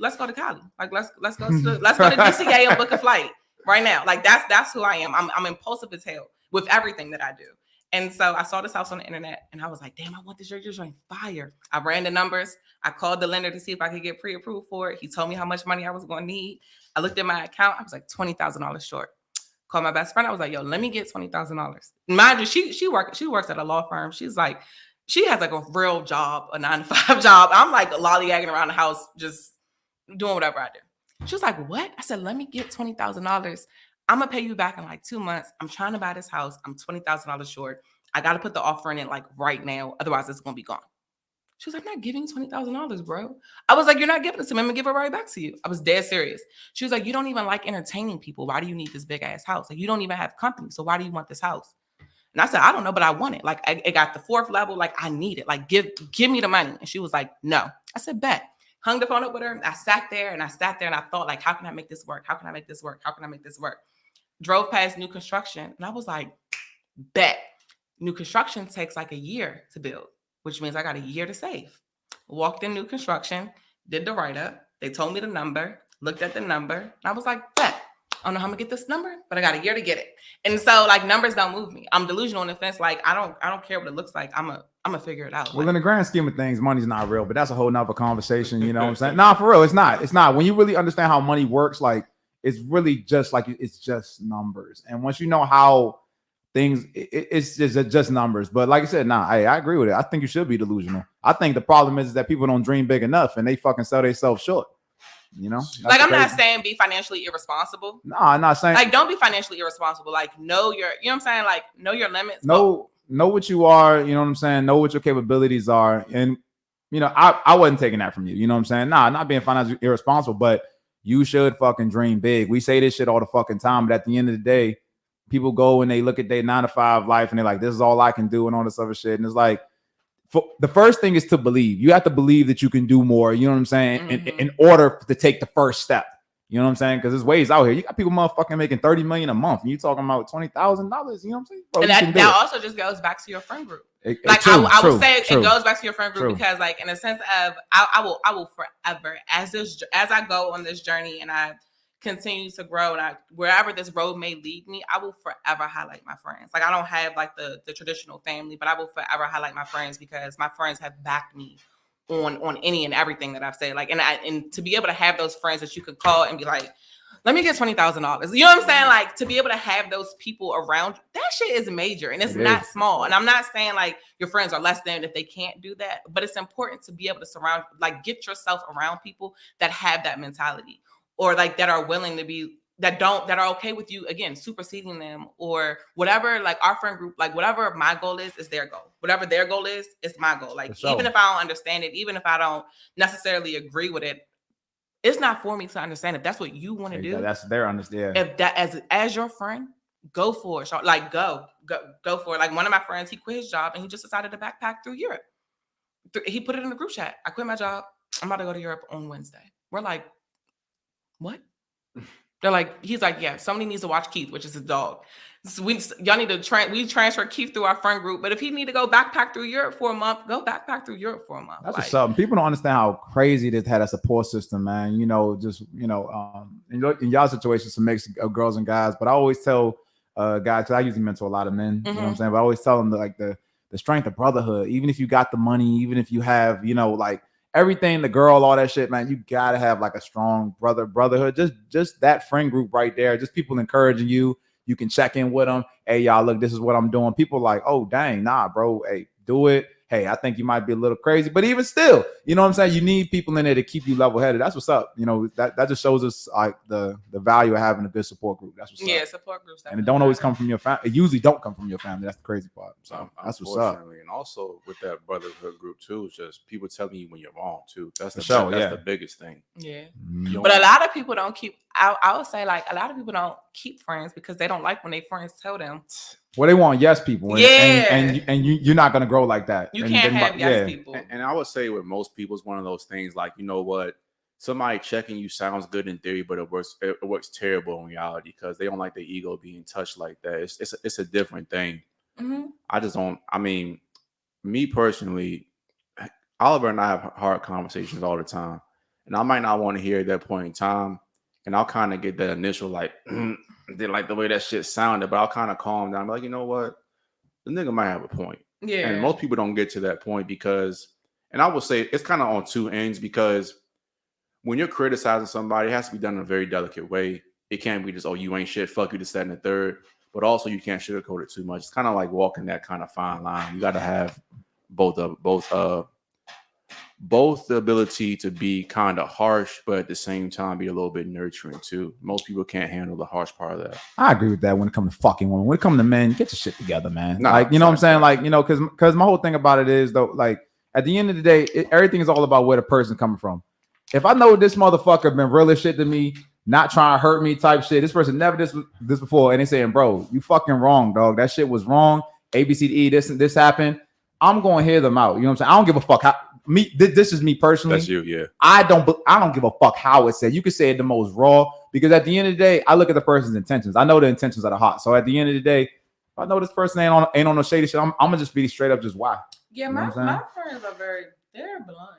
Speaker 4: let's go to Cali. Like, let's go to DCA and book a flight right now. Like, that's who I am. I'm impulsive as hell with everything that I do. And so I saw this house on the internet, and I was like, damn, I want this. You're on fire. I ran the numbers. I called the lender to see if I could get pre-approved for it. He told me how much money I was going to need. I looked at my account. I was like $20,000 short. Called my best friend. I was like, yo, let me get $20,000. Mind you, she works at a law firm. She's like, she has like a real job, a 9-to-5 job. I'm like lollygagging around the house, just doing whatever I do. She was like, what? I said, let me get $20,000. I'm going to pay you back in like 2 months. I'm trying to buy this house. I'm $20,000 short. I got to put the offer in it like right now. Otherwise, it's going to be gone. She was like, I'm not giving you $20,000, bro. I was like, you're not giving it to me. I'm going to give it right back to you. I was dead serious. She was like, you don't even like entertaining people. Why do you need this big ass house? Like, you don't even have company. So why do you want this house? And I said, I don't know, but I want it. Like, it got the 4th level. Like, I need it. Like, give me the money. And she was like, no. I said, bet. Hung the phone up with her. I sat there and I thought, like, how can I make this work? How can I make this work? How can I make this work? Drove past new construction. And I was like, bet. New construction takes like a year to build, which means I got a year to save. Walked in new construction, did the write-up. They told me the number, looked at the number. And I was like, bet. I don't know how I'm gonna get this number, but I got a year to get it. And so like numbers don't move me. I'm delusional in the sense, like I don't care what it looks like. I'm gonna figure it out.
Speaker 3: Well, like, in the grand scheme of things, money's not real, but that's a whole nother conversation. You know what I'm saying? Nah, for real, it's not. It's not. When you really understand how money works, like it's really just like it's just numbers. And once you know how things, it's just numbers. But like I said, I agree with it. I think you should be delusional. I think the problem is that people don't dream big enough and they fucking sell themselves short. You know,
Speaker 4: like I'm not saying be financially irresponsible.
Speaker 3: No, I'm not saying
Speaker 4: like don't be financially irresponsible. Like know your, you know what I'm saying? Like know your limits.
Speaker 3: Know what you are. You know what I'm saying? Know what your capabilities are. And you know, I wasn't taking that from you. You know what I'm saying? Nah, not being financially irresponsible, but you should fucking dream big. We say this shit all the fucking time, but at the end of the day, people go and they look at their 9-to-5 life and they're like, this is all I can do and all this other shit. And it's like, the first thing is to believe. You have to believe that you can do more. You know what I'm saying? Mm-hmm. In order to take the first step. You know what I'm saying? Because there's ways out here. You got people motherfucking making $30 million a month, and you talking about $20,000. You know what I'm saying? Bro,
Speaker 4: and that also just goes back to your friend group. I would say it goes back to your friend group because, like, in a sense of, I will forever as I go on this journey and I continue to grow and wherever this road may lead me, I will forever highlight my friends. Like I don't have like the traditional family, but I will forever highlight my friends because my friends have backed me on any and everything that I've said. Like and to be able to have those friends that you could call and be like, let me get $20,000. You know what I'm saying? Like, to be able to have those people around you, that shit is major, and it's not small. And I'm not saying like your friends are less than if they can't do that, but it's important to be able to surround, like, get yourself around people that have that mentality, or like that are willing to be, that are okay with you, again, superseding them or whatever. Like our friend group, like whatever my goal is their goal. Whatever their goal is my goal. Like, even if I don't understand it, even if I don't necessarily agree with it, it's not for me to understand. If that's what you want to do,
Speaker 3: that's their understanding.
Speaker 4: If that, as your friend, go for it. Like, go for it. Like, one of my friends, he quit his job and he just decided to backpack through Europe. He put it in the group chat. I quit my job. I'm about to go to Europe on Wednesday. We're like, what? They're like, he's like, yeah, somebody needs to watch Keith, which is his dog. So y'all need to we transfer Keith through our friend group. But if he need to go backpack through Europe for a month, go backpack through Europe for a month.
Speaker 3: That's what's up. People don't understand how crazy it is to have a support system, man. You know, just, you know, in y'all situation, it's a mix of girls and guys. But I always tell guys, because I usually mentor a lot of men, you know what I'm saying? But I always tell them that, like, the strength of brotherhood, even if you got the money, even if you have, you know, like, everything, the girl, all that shit, man, you gotta have like a strong brotherhood. Just that friend group right there. Just people encouraging you. You can check in with them. Hey, y'all, look, this is what I'm doing. People like, oh, dang, nah, bro. Hey, do it. Hey, I think you might be a little crazy, but even still, you know what I'm saying? You need people in there to keep you level headed. That's what's up. You know, that just shows us like the value of having a good support group. That's what's up.
Speaker 4: Yeah, support groups.
Speaker 3: And it don't always come from your family. It usually don't come from your family. That's the crazy part. So that's what's up.
Speaker 2: And also with that brotherhood group too, it's just people telling you when you're wrong too. That's the the biggest thing. Yeah.
Speaker 4: But a lot of people don't keep. I would say, like, a lot of people don't keep friends because they don't like when their friends tell them.
Speaker 3: Well, they want yes people, and you're not gonna grow like that.
Speaker 4: You can't have yes people.
Speaker 2: And I would say with most people, it's one of those things like, you know what, somebody checking you sounds good in theory, but it works terrible in reality because they don't like their ego being touched like that. It's a different thing. I just don't. I mean, me personally, Oliver and I have hard conversations all the time, and I might not want to hear at that point in time, and I'll kind of get that initial like. Didn't like the way that shit sounded, but I'll kind of calm down. I'm like, you know what? The nigga might have a point. Yeah. And most people don't get to that point because, and I will say it's kind of on two ends because when you're criticizing somebody, it has to be done in a very delicate way. It can't be just, oh, you ain't shit, fuck you, this, that, and the third. But also you can't sugarcoat it too much. It's kind of like walking that kind of fine line. You got to have both the ability to be kind of harsh, but at the same time be a little bit nurturing too. Most people can't handle the harsh part of that.
Speaker 3: I agree with that when it comes to fucking women. When it comes to men, get your shit together, man. Like, you know what I'm saying? Like, you know, because my whole thing about it is, though, like, at the end of the day, everything is all about where the person coming from. If I know this motherfucker been real as shit to me, not trying to hurt me type shit, this person never did this before, and they saying, bro, you fucking wrong, dog. That shit was wrong. A, B, C, D, E, this happened. I'm going to hear them out. You know what I'm saying? I don't give a fuck how. This is me personally.
Speaker 2: That's you, yeah.
Speaker 3: I don't give a fuck how it's said. You can say it the most raw because at the end of the day, I look at the person's intentions. I know the intentions that are hot. So at the end of the day, if I know this person ain't on no shady shit, I'm gonna just be straight up just why.
Speaker 4: Yeah, my friends are they're blunt.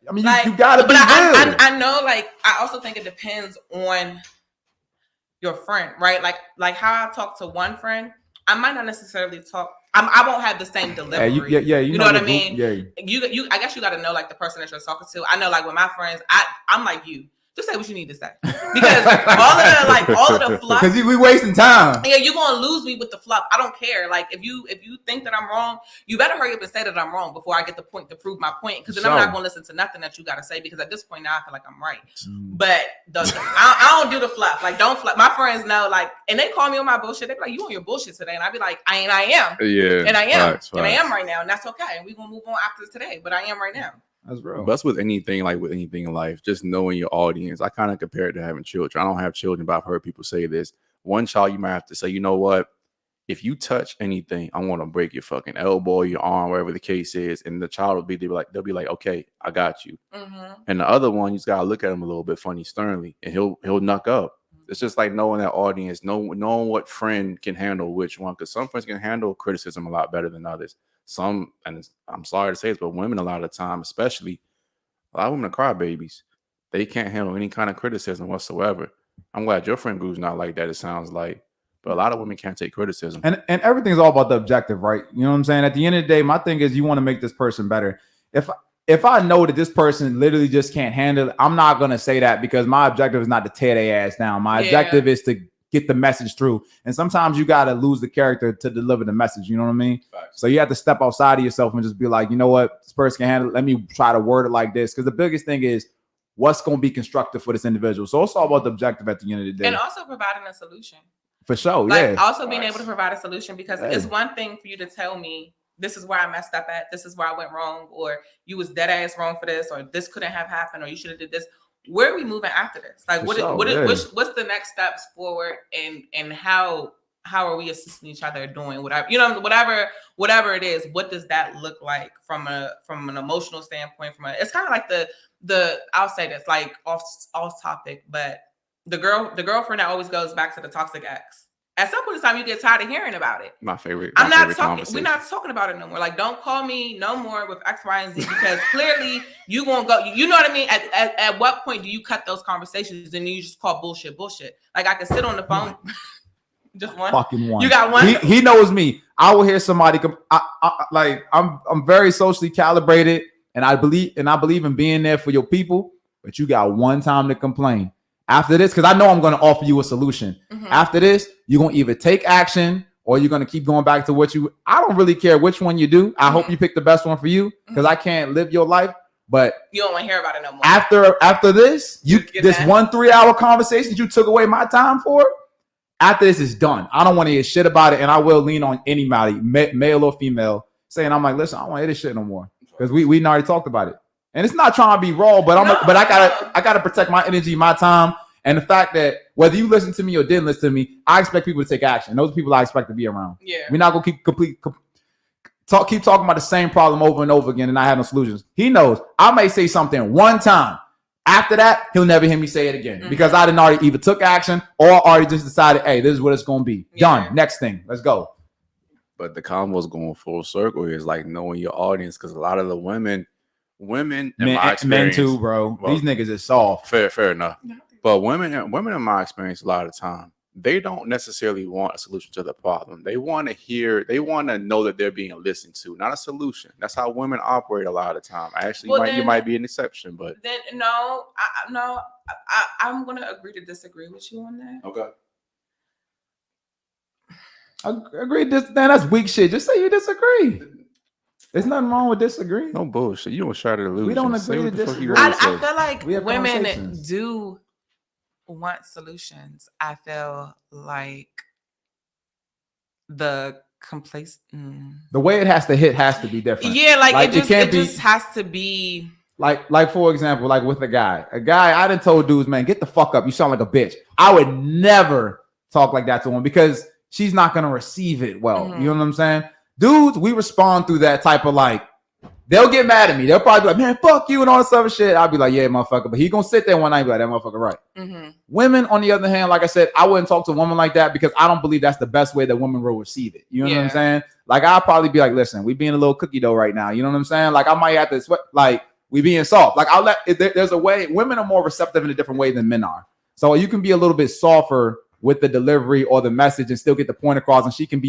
Speaker 3: I mean, like, you gotta be real.
Speaker 4: I know, like, I also think it depends on your friend, right? Like how I talk to one friend, I might not necessarily talk. I won't have the same delivery. You know what I mean?
Speaker 3: Yeah.
Speaker 4: You. I guess you got to know, like, the person that you're talking to. I know, like, with my friends, I'm like you. Just say what you need to say because all of the fluff.
Speaker 3: Because we wasting time.
Speaker 4: Yeah, you're gonna lose me with the fluff. I don't care. Like, if you think that I'm wrong, you better hurry up and say that I'm wrong before I get the point to prove my point. Because then I'm not gonna listen to nothing that you gotta say. Because at this point now, I feel like I'm right. But I don't do the fluff. Like, don't fluff. My friends know, like, and they call me on my bullshit. They be like, "You on your bullshit today?" And I be like, "I am."
Speaker 2: Yeah,
Speaker 4: and I am, and I am right now, and that's okay. And we gonna move on after today. But I am right now.
Speaker 3: That's real.
Speaker 2: But that's with anything in life, just knowing your audience. I kind of compare it to having children. I don't have children, but I've heard people say this. One child, you might have to say, you know what? If you touch anything, I want to break your fucking elbow, your arm, whatever the case is. And the child will they'll be like, okay, I got you. And the other one, you just gotta look at him a little bit funny, sternly, and he'll knuck up. It's just like knowing that audience, knowing what friend can handle which one, because some friends can handle criticism a lot better than others. Some, and I'm sorry to say this, but women a lot of the time, especially, a lot of women are crybabies. They can't handle any kind of criticism whatsoever. I'm glad your friend group's not like that, it sounds like. But a lot of women can't take criticism.
Speaker 3: And everything's all about the objective, right? You know what I'm saying? At the end of the day, my thing is you want to make this person better. if I know that this person literally just can't handle it, I'm not gonna say that because my objective is not to tear their ass down. My objective is to get the message through. And sometimes you gotta lose the character to deliver the message. You know what I mean?
Speaker 2: Facts.
Speaker 3: So you have to step outside of yourself and just be like, you know what, this person can handle it. Let me try to word it like this. Because the biggest thing is what's gonna be constructive for this individual. So it's all about the objective at the end of the day.
Speaker 4: And also providing a solution.
Speaker 3: For sure,
Speaker 4: like,
Speaker 3: yeah.
Speaker 4: Also being able to provide a solution because it's one thing for you to tell me this is where I messed up at, this is where I went wrong, or you was dead ass wrong for this, or this couldn't have happened, or you should have did this. Where are we moving after this? Like, what's the next steps forward, and how are we assisting each other doing whatever, you know, whatever it is? What does that look like from an emotional standpoint? It's kind of like the I'll say this, like off topic, but the girlfriend that always goes back to the toxic ex. At some point in time, you get tired of hearing about it.
Speaker 2: My favorite.
Speaker 4: We're not talking about it no more. Like, don't call me no more with X, Y, and Z because clearly you gonna go. You know what I mean? At what point do you cut those conversations and you just call bullshit? Like, I can sit on the phone. Just one. Fucking one. You got one.
Speaker 3: He knows me. I will hear somebody come. I'm very socially calibrated, and I believe in being there for your people. But you got one time to complain. After this, because I know I'm going to offer you a solution. Mm-hmm. After this, you're going to either take action or you're going to keep going back to what you. I don't really care which one you do. I hope you pick the best one for you because I can't live your life. But
Speaker 4: you don't want to hear about it no more.
Speaker 3: After this, this 1 3-hour conversation you took away my time for. After this is done, I don't want to hear shit about it, and I will lean on anybody, male or female, saying I'm like, listen, I don't want to hear this shit no more because we already talked about it. And it's not trying to be raw, but I gotta protect my energy, my time, and the fact that whether you listen to me or didn't listen to me, I expect people to take action. Those are people I expect to be around.
Speaker 4: Yeah,
Speaker 3: we're not gonna keep talking about the same problem over and over again and not have no solutions. He knows I may say something one time. After that, he'll never hear me say it again because I didn't already either took action or already just decided, hey, this is what it's gonna be. Yeah. Done. Next thing, let's go.
Speaker 2: But the combo's going full circle is like knowing your audience because a lot of the women in my experience,
Speaker 3: men too, bro. Well, these niggas is soft.
Speaker 2: Fair enough. But women in my experience, a lot of the time, they don't necessarily want a solution to the problem. They want to know that they're being listened to, not a solution. That's how women operate a lot of the time. You might be an exception, but
Speaker 4: then I'm gonna agree to disagree with you on that.
Speaker 2: Okay.
Speaker 3: Agree. That's weak shit. Just say you disagree. There's nothing wrong with disagreeing.
Speaker 2: No bullshit. You don't Shattered Illusionz.
Speaker 3: We don't agree to disagree.
Speaker 4: I feel like women do want solutions. I feel like the
Speaker 3: way it has to hit has to be different.
Speaker 4: Yeah, like it just has to be
Speaker 3: like for example, like with a guy I done told dudes, man, get the fuck up. You sound like a bitch. I would never talk like that to him because she's not gonna receive it well. You know what I'm saying? Dudes, we respond through that type of like, they'll get mad at me. They'll probably be like, man, fuck you and all this other shit. I'll be like, yeah, motherfucker. But he gonna sit there one night and be like, that motherfucker right. Mm-hmm. Women, on the other hand, like I said, I wouldn't talk to a woman like that because I don't believe that's the best way that women will receive it. You know what I'm saying? Like, I'll probably be like, listen, we being a little cookie dough right now. You know what I'm saying? Like, I might have to sweat, like, we being soft. Like, there's a way, women are more receptive in a different way than men are. So you can be a little bit softer with the delivery or the message and still get the point across, and she can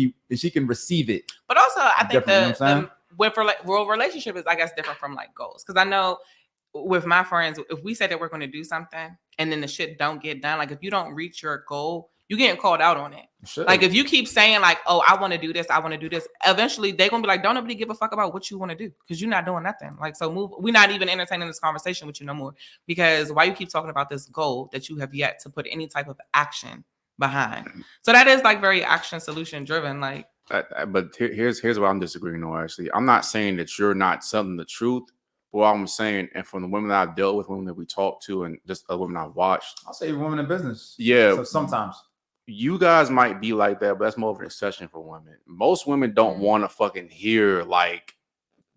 Speaker 3: receive it.
Speaker 4: But also, I think with real relationship is, I guess, different from like goals. Because I know with my friends, if we say that we're going to do something and then the shit don't get done, like if you don't reach your goal, you getting called out on it. Sure. Like if you keep saying like, oh, I want to do this, eventually they're gonna be like, don't nobody give a fuck about what you want to do because you're not doing nothing. Like, so move. We're not even entertaining this conversation with you no more because why you keep talking about this goal that you have yet to put any type of action behind. So that is like very action solution driven. Like,
Speaker 2: but here's what I'm disagreeing on. Actually, I'm not saying that you're not telling the truth. But what I'm saying, and from the women that I've dealt with, women that we talked to, and just other women I've watched,
Speaker 3: I'll say women in business.
Speaker 2: Yeah,
Speaker 3: so sometimes
Speaker 2: you guys might be like that, but that's more of an exception for women. Most women don't want to fucking hear like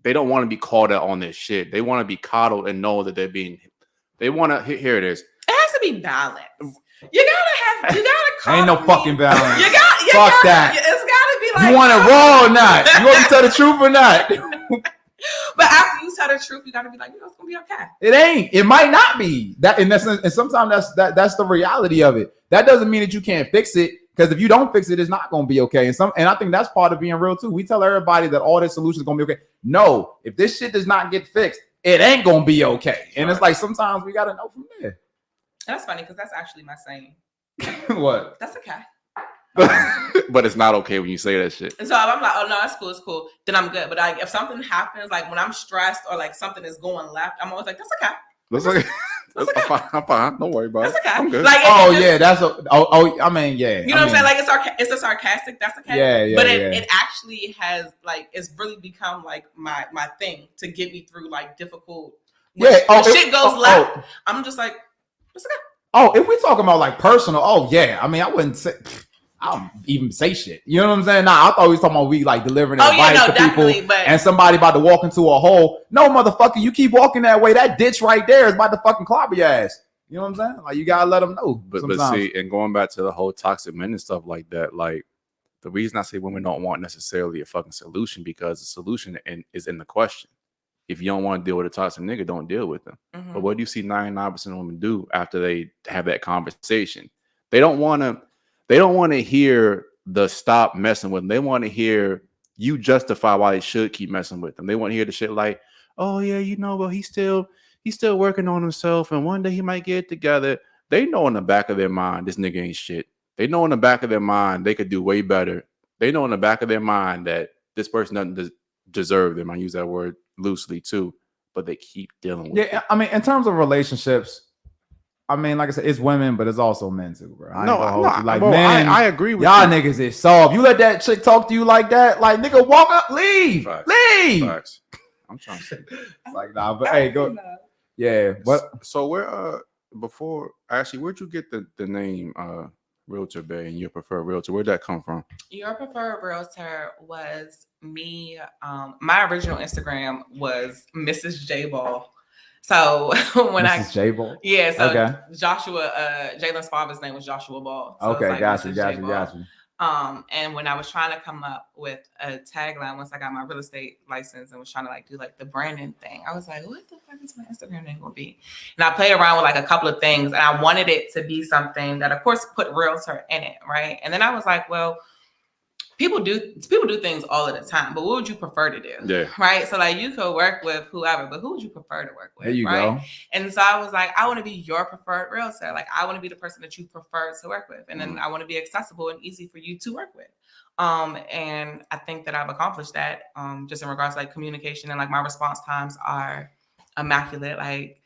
Speaker 2: they don't want to be called out on this shit. They want to be coddled and know that they're being. They want to. Here it is.
Speaker 4: It has to be balanced. You gotta call.
Speaker 3: Ain't no fucking balance.
Speaker 4: Fuck that. It's gotta be like,
Speaker 3: you want it raw or not? You want to tell the truth or not?
Speaker 4: But after you tell the truth, you gotta be like, it's gonna be okay.
Speaker 3: It ain't. It might not be that, and sometimes that's the reality of it. That doesn't mean that you can't fix it, because if you don't fix it, it's not gonna be okay. And I think that's part of being real too. We tell everybody that all their solutions are gonna be okay. No, if this shit does not get fixed, it ain't gonna be okay. And it's like sometimes we gotta know from there.
Speaker 4: That's funny because that's actually my saying.
Speaker 3: What?
Speaker 4: That's okay.
Speaker 2: But it's not okay when you say that shit.
Speaker 4: And so I'm like, oh no, it's cool. Then I'm good. But like, if something happens, like when I'm stressed or like something is going left, I'm always like, that's okay.
Speaker 2: That's okay. I'm fine. Don't worry about it.
Speaker 4: That's okay.
Speaker 2: I'm good.
Speaker 4: Like,
Speaker 3: I mean, yeah.
Speaker 4: You know what I'm saying? Like it's a sarcastic. That's okay.
Speaker 3: Yeah.
Speaker 4: But it actually has like it's really become like my thing to get me through like difficult. When shit goes left, I'm just like, it's okay.
Speaker 3: Oh, if we talking about like personal, I mean, I wouldn't say. I don't even say shit. You know what I'm saying? Nah, I thought we was talking about we like delivering advice to people and somebody about to walk into a hole. No, motherfucker, you keep walking that way. That ditch right there is about to fucking clobber your ass. You know what I'm saying? Like you gotta let them know.
Speaker 2: But see, and going back to the whole toxic men and stuff like that, like the reason I say women don't want necessarily a fucking solution because the solution is in the question. If you don't want to deal with a toxic nigga, don't deal with them. Mm-hmm. But what do you see 99% of women do after they have that conversation? They don't want to hear the stop messing with them. They want to hear you justify why they should keep messing with them. They want to hear the shit like, oh yeah, well, he's still working on himself and one day he might get it together. They know in the back of their mind this nigga ain't shit. They know in the back of their mind they could do way better. They know in the back of their mind that this person doesn't deserve them. I use that word loosely too, but they keep dealing with it.
Speaker 3: I mean, in terms of relationships, I mean, like I said, it's women, but it's also men too, bro. Men,
Speaker 2: I agree with
Speaker 3: y'all niggas is soft. You let that chick talk to you like that, like nigga, walk up, leave.
Speaker 2: Facts. I'm trying to say that.
Speaker 3: It's like, nah, but hey, go. Yeah, what?
Speaker 2: So where'd you get the name Realtor Bae and your preferred realtor? Where'd that come from?
Speaker 4: Your preferred realtor was me. My original Instagram was Mrs. J Ball. So when
Speaker 3: Mrs. J Ball?
Speaker 4: Yeah, so okay. Joshua, Jalen's father's name was Joshua Ball. So
Speaker 3: okay, got you.
Speaker 4: And when I was trying to come up with a tagline, once I got my real estate license and was trying to like do like the branding thing, I was like, what the fuck is my Instagram name gonna be? And I played around with like a couple of things and I wanted it to be something that of course put realtor in it, right? And then I was like, well, people do things all of the time, but what would you prefer to do?
Speaker 2: Yeah.
Speaker 4: Right. So like you could work with whoever, but who would you prefer to work with?
Speaker 3: There you
Speaker 4: right?
Speaker 3: go.
Speaker 4: And so I was like, I want to be your preferred realtor. Like I want to be the person that you prefer to work with. And then I want to be accessible and easy for you to work with. And I think that I've accomplished that just in regards to like communication and like my response times are immaculate. Like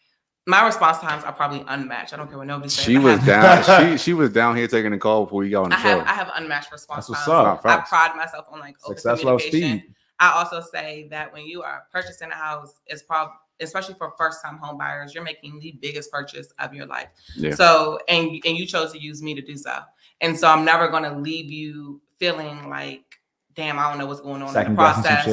Speaker 4: my response times are probably unmatched. I don't care what nobody says.
Speaker 2: She was down here taking the call before you got on the show.
Speaker 4: I have unmatched response times.
Speaker 3: Up.
Speaker 4: I pride myself on like
Speaker 3: success, love, speed.
Speaker 4: I also say that when you are purchasing a house, it's probably, especially for first-time home buyers, you're making the biggest purchase of your life. Yeah. So, and you chose to use me to do so. And so I'm never going to leave you feeling like, damn, I don't know what's going on in the process,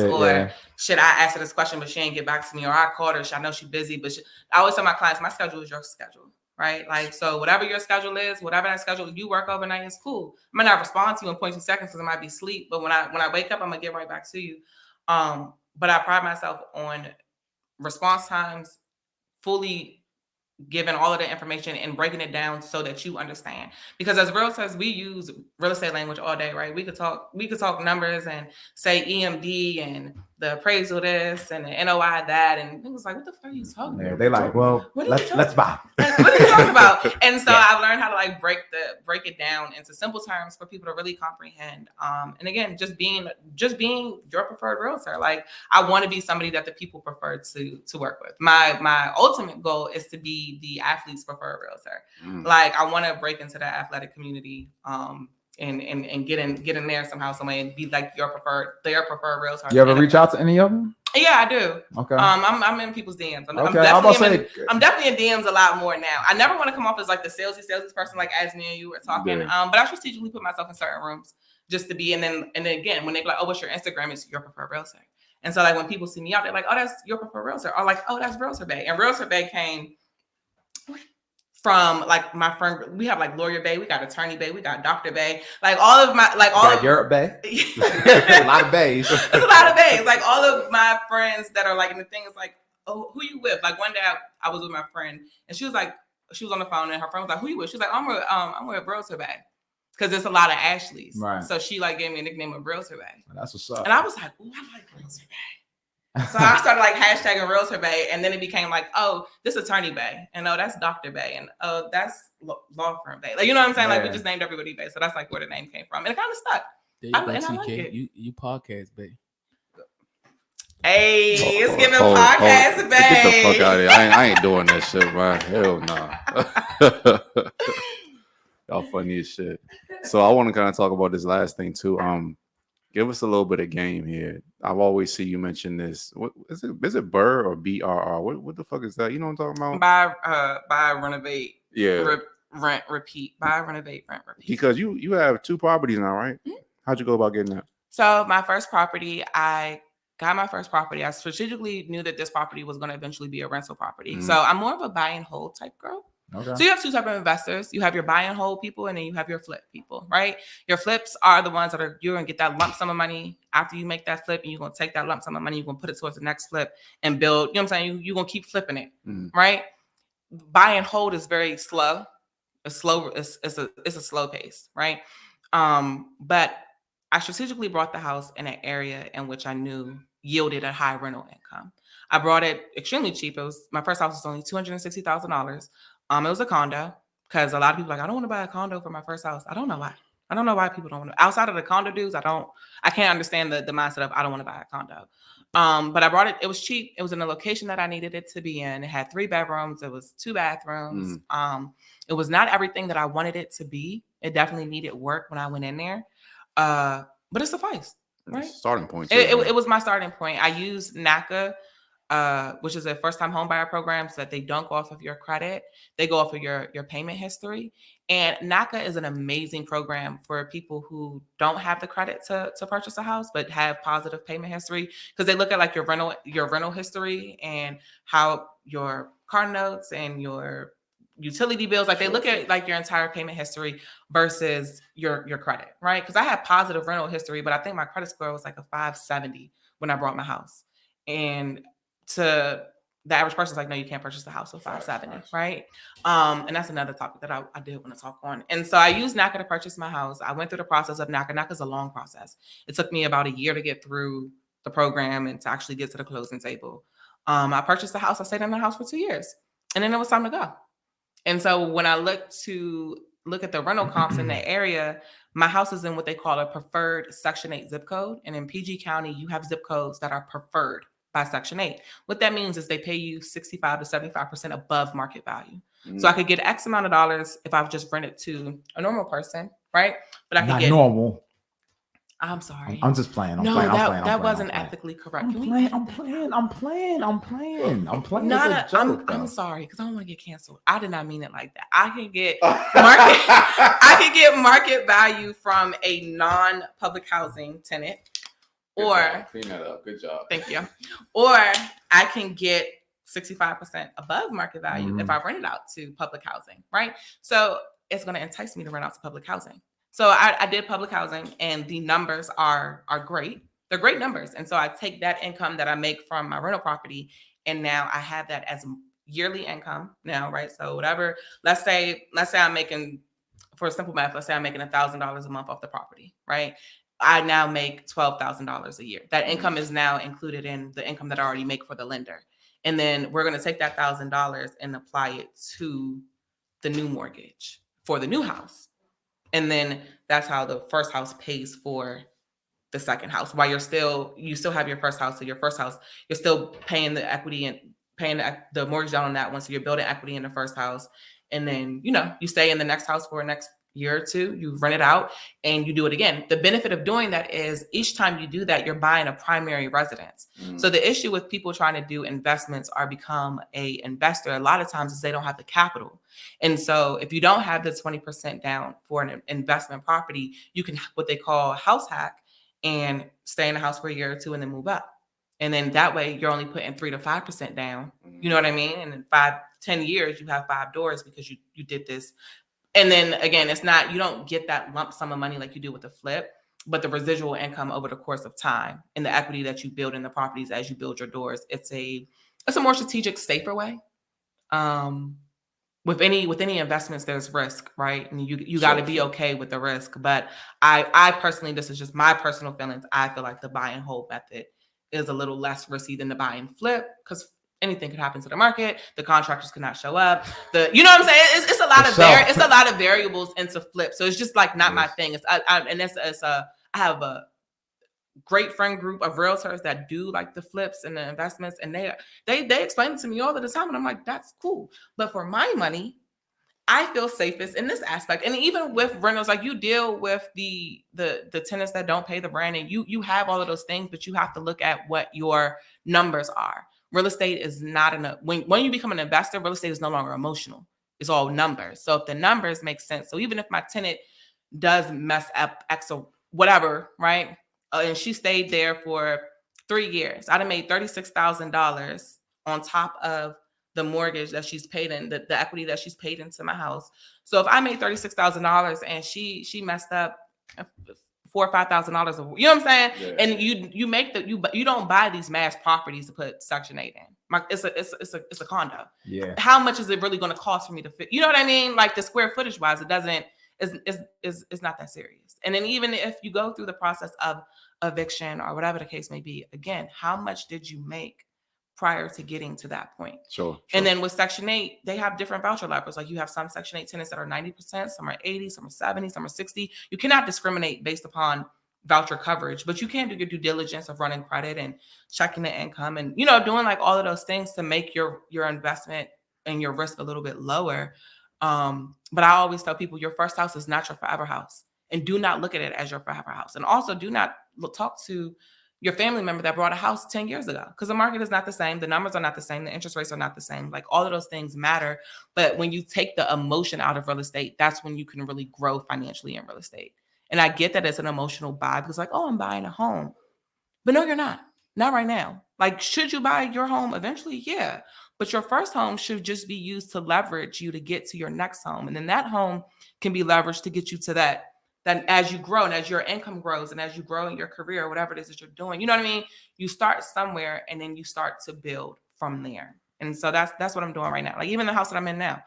Speaker 4: should I ask her this question, but she ain't get back to me, or I called her, I know she's busy, but I always tell my clients, my schedule is your schedule, right? Like, so whatever your schedule is, whatever that schedule, you work overnight is cool. I might not respond to you in 0.2 seconds because I might be asleep, but when I wake up, I'm gonna get right back to you. But I pride myself on response times, fully giving all of the information and breaking it down so that you understand. Because as realtors, we use real estate language all day, right? We could talk numbers and say EMD and the appraisal this and the NOI that, and it was like, what the fuck are you talking about?
Speaker 3: They like, well, let's buy.
Speaker 4: Like, what are you talking about? And so I've learned how to like break it down into simple terms for people to really comprehend. And again, just being your preferred realtor. Like I want to be somebody that the people prefer to work with. My ultimate goal is to be the athlete's preferred realtor. Like I want to break into the athletic community and get in there somehow, some way, and be like their preferred realtor.
Speaker 3: You ever reach out to any of them?
Speaker 4: Yeah, I do.
Speaker 3: Okay.
Speaker 4: I'm in people's DMs. I'm definitely in DMs a lot more now. I never want to come off as like the salesy person, like as me and you were talking. But I strategically put myself in certain rooms just to be, and then again, when they be like, oh, what's your Instagram? It's your preferred realtor. And so like when people see me out, they're like, oh, that's your preferred realtor. Or like, oh, that's Realtor Bae. And Realtor Bae came from like my friend, we have like Lawyer Bae, we got Attorney Bae, we got Dr. Bae, like all of my
Speaker 3: Europe Bae. A lot of baes.
Speaker 4: It's a lot of baes. Like all of my friends that are like, and the thing is like, oh, who you with? Like one day I was with my friend and she was on the phone and her friend was like, who you with? She was like, I'm with Realtor Bae. Because there's a lot of Ashleys.
Speaker 3: Right.
Speaker 4: So she like gave me a nickname of Realtor Bae.
Speaker 3: That's what's up.
Speaker 4: And I was like, oh, I like Realtor Bae. So I started like hashtagging Realtor Bae, and then it became like, oh, this Attorney Bae, and oh, that's Dr. Bae, and oh, that's law firm Bae. Like, you know what I'm saying? Like, we just named everybody Bae, so that's like where the name came from, and it kind of stuck.
Speaker 1: There you go,
Speaker 4: and
Speaker 1: TK.
Speaker 4: I like it.
Speaker 1: You podcast, babe.
Speaker 4: Hey, it's giving podcast, Bae.
Speaker 2: Get the fuck out of here! I ain't doing that shit, man. Hell no. Y'all funny as shit. So I want to kind of talk about this last thing too. Give us a little bit of game here. I've always see you mention this. What is it? Is it Burr or BRR? What the fuck is that? You know what I'm talking about?
Speaker 4: Buy, renovate,
Speaker 2: Yeah.
Speaker 4: Rent, repeat. Buy, renovate, rent, repeat.
Speaker 2: Because you have 2 properties now, right?
Speaker 4: Mm-hmm.
Speaker 2: How'd you go about getting that?
Speaker 4: So my first property, I strategically knew that this property was going to eventually be a rental property.
Speaker 2: Mm-hmm.
Speaker 4: So I'm more of a buy and hold type girl.
Speaker 3: Okay.
Speaker 4: So you have 2 types of investors. You have your buy and hold people, and then you have your flip people, right? Your flips are the ones that you're going to get that lump sum of money after you make that flip, and you're going to take that lump sum of money, you're going to put it towards the next flip and build, you know what I'm saying? You're going to keep flipping it, right? Buy and hold is very slow. It's a slow pace, right? But I strategically brought the house in an area in which I knew yielded a high rental income. I brought it extremely cheap. My first house was only $260,000. It was a condo, because a lot of people are like, I don't want to buy a condo for my first house. I don't know why. I don't know why people don't want to. Outside of the condo dudes, I can't understand the mindset of I don't want to buy a condo. But I brought it. It was cheap. It was in the location that I needed it to be in. It had 3 bedrooms. It was 2 bathrooms. It was not everything that I wanted it to be. It definitely needed work when I went in there. But it sufficed. Right?
Speaker 2: Starting point.
Speaker 4: It was my starting point. I used NACA, which is a first-time home buyer program, so that they don't go off of your credit. They go off of your payment history. And NACA is an amazing program for people who don't have the credit to purchase a house, but have positive payment history, because they look at like your rental history and how your car notes and your utility bills, like they look at like your entire payment history versus your credit, right? Because I had positive rental history, but I think my credit score was like a 570 when I bought my house. And to the average person's like, no, you can't purchase the house with 570, right? And that's another topic that I did want to talk on. And so I used NACA to purchase my house. I went through the process of NACA. NACA is a long process. It took me about a year to get through the program and to actually get to the closing table. I purchased the house. I stayed in the house for 2 years, and then it was time to go. And so when I look at the rental comps in the area, my house is in what they call a preferred Section 8 zip code. And in PG County, you have zip codes that are preferred by Section 8. What that means is they pay you 65 to 75% above market value. So I could get X amount of dollars if I've just rented to a normal person, right? But I could get
Speaker 3: normal.
Speaker 4: I'm sorry.
Speaker 3: I'm just playing.
Speaker 4: That wasn't ethically correct.
Speaker 3: I'm playing.
Speaker 4: I'm sorry, because I don't want to get canceled. I did not mean it like that. I can get market value from a non-public housing tenant.
Speaker 2: Clean that up. Good job.
Speaker 4: Thank you. Or I can get 65% above market value if I rent it out to public housing, right? So it's going to entice me to rent out to public housing. So I did public housing, and the numbers are great. They're great numbers. And so I take that income that I make from my rental property, and now I have that as yearly income now, right? So whatever, let's say I'm making, for simple math, let's say I'm making $1,000 a month off the property, right? I now make $12,000 a year. That income is now included in the income that I already make for the lender. And then we're going to take that $1,000 and apply it to the new mortgage for the new house. And then that's how the first house pays for the second house. While you still have your first house. So your first house, you're still paying the equity and paying the mortgage down on that one. So you're building equity in the first house. And then, you stay in the next house for the next year or two, you rent it out and you do it again. The benefit of doing that is each time you do that, you're buying a primary residence. So the issue with people trying to do investments or become a investor, a lot of times is they don't have the capital. And so if you don't have the 20% down for an investment property, you can, what they call house hack, and stay in the house for a year or two and then move up. And then that way you're only putting 3 to 5% down. You know what I mean? And in 5-10 years, you have 5 doors because you did this. And then again, it's not, you don't get that lump sum of money like you do with the flip, but the residual income over the course of time and the equity that you build in the properties as you build your doors. It's a more strategic, safer way. With any investments, there's risk, right? And you got to be okay with the risk. But I personally, this is just my personal feelings. I feel like the buy and hold method is a little less risky than the buy and flip because anything could happen to the market. The contractors could not show up. You know what I'm saying? It's a lot of variables into flip. So it's just like not my thing. I have a great friend group of realtors that do like the flips and the investments, and they explain it to me all of the time, and I'm like, that's cool. But for my money, I feel safest in this aspect. And even with rentals, like you deal with the tenants that don't pay the rent, and you have all of those things, but you have to look at what your numbers are. Real estate is not enough. When you become an investor, real estate is no longer emotional. It's all numbers. So if the numbers make sense, so even if my tenant does mess up X or whatever, right? And she stayed there for 3 years. I'd have made $36,000 on top of the mortgage that she's paid in, the equity that she's paid into my house. So if I made $36,000 and she messed up $4,000 or $5,000, you know what I'm saying? Yeah. And you don't buy these mass properties to put Section 8 in. It's a condo. Yeah. How much is it really going to cost for me to fit? You know what I mean? Like the square footage wise, it doesn't. It's not that serious. And then even if you go through the process of eviction or whatever the case may be, again, how much did you make prior to getting to that point? Sure. And then with Section 8, they have different voucher levels. Like you have some Section 8 tenants that are 90%, some are 80, some are 70, some are 60. You cannot discriminate based upon voucher coverage, but you can do your due diligence of running credit and checking the income and, doing like all of those things to make your investment and your risk a little bit lower. But I always tell people your first house is not your forever house, and do not look at it as your forever house. And also do not talk to your family member that bought a house 10 years ago, because the market is not the same. The numbers are not the same. The interest rates are not the same. Like all of those things matter. But when you take the emotion out of real estate, that's when you can really grow financially in real estate. And I get that it's an emotional buy because like, oh, I'm buying a home. But no, you're not. Not right now. Like, should you buy your home eventually? Yeah. But your first home should just be used to leverage you to get to your next home. And then that home can be leveraged to get you to that as you grow and as your income grows and as you grow in your career or whatever it is that you're doing. You know what I mean? You start somewhere and then you start to build from there. And so that's what I'm doing right now. Like even the house that I'm in now,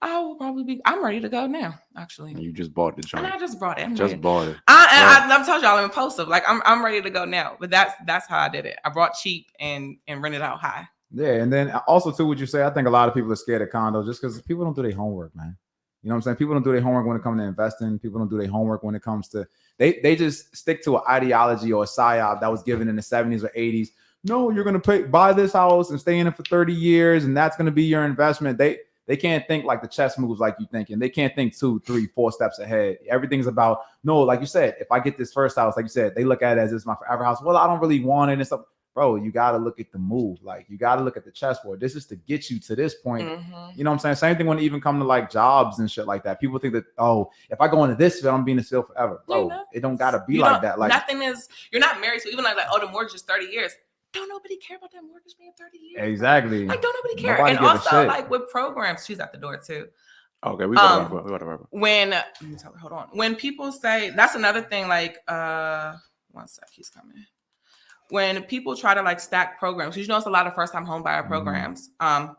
Speaker 4: I'm ready to go now, actually.
Speaker 2: You just bought the joint.
Speaker 4: And I just bought it.
Speaker 2: Bought it.
Speaker 4: I'm telling y'all I'm impulsive. Like I'm ready to go now. But that's how I did it. I bought cheap and rented out high.
Speaker 3: Yeah, and then also too, would you say I think a lot of people are scared of condos just because people don't do their homework, man. You know what I'm saying? People don't do their homework when it comes to investing. People don't do their homework when it comes to they just stick to an ideology or a psyop that was given in the 70s or 80s. No, you're gonna buy this house and stay in it for 30 years, and that's gonna be your investment. They can't think like the chess moves like you thinking. They can't think 2, 3, 4 steps ahead. Everything's about no, like you said, if I get this first house, like you said, they look at it as it's my forever house. Well, I don't really want it and stuff. Bro, you got to look at the move. Like, you got to look at the chessboard. This is to get you to this point. Mm-hmm. You know what I'm saying? Same thing when it even come to like jobs and shit like that. People think that, oh, if I go into this field, I'm being in this field forever. Bro, it don't got to be like that. Like
Speaker 4: nothing is, you're not married to even like, oh, the mortgage is 30 years. Don't nobody care about that mortgage being 30 years.
Speaker 3: Exactly.
Speaker 4: Like, don't nobody care. Nobody and also like with programs, she's at the door too.
Speaker 2: Okay, we got to wrap.
Speaker 4: When, let me tell her, hold on. When people say, that's another thing, like, one sec, he's coming. When people try to like stack programs, it's a lot of first time home buyer programs. I'm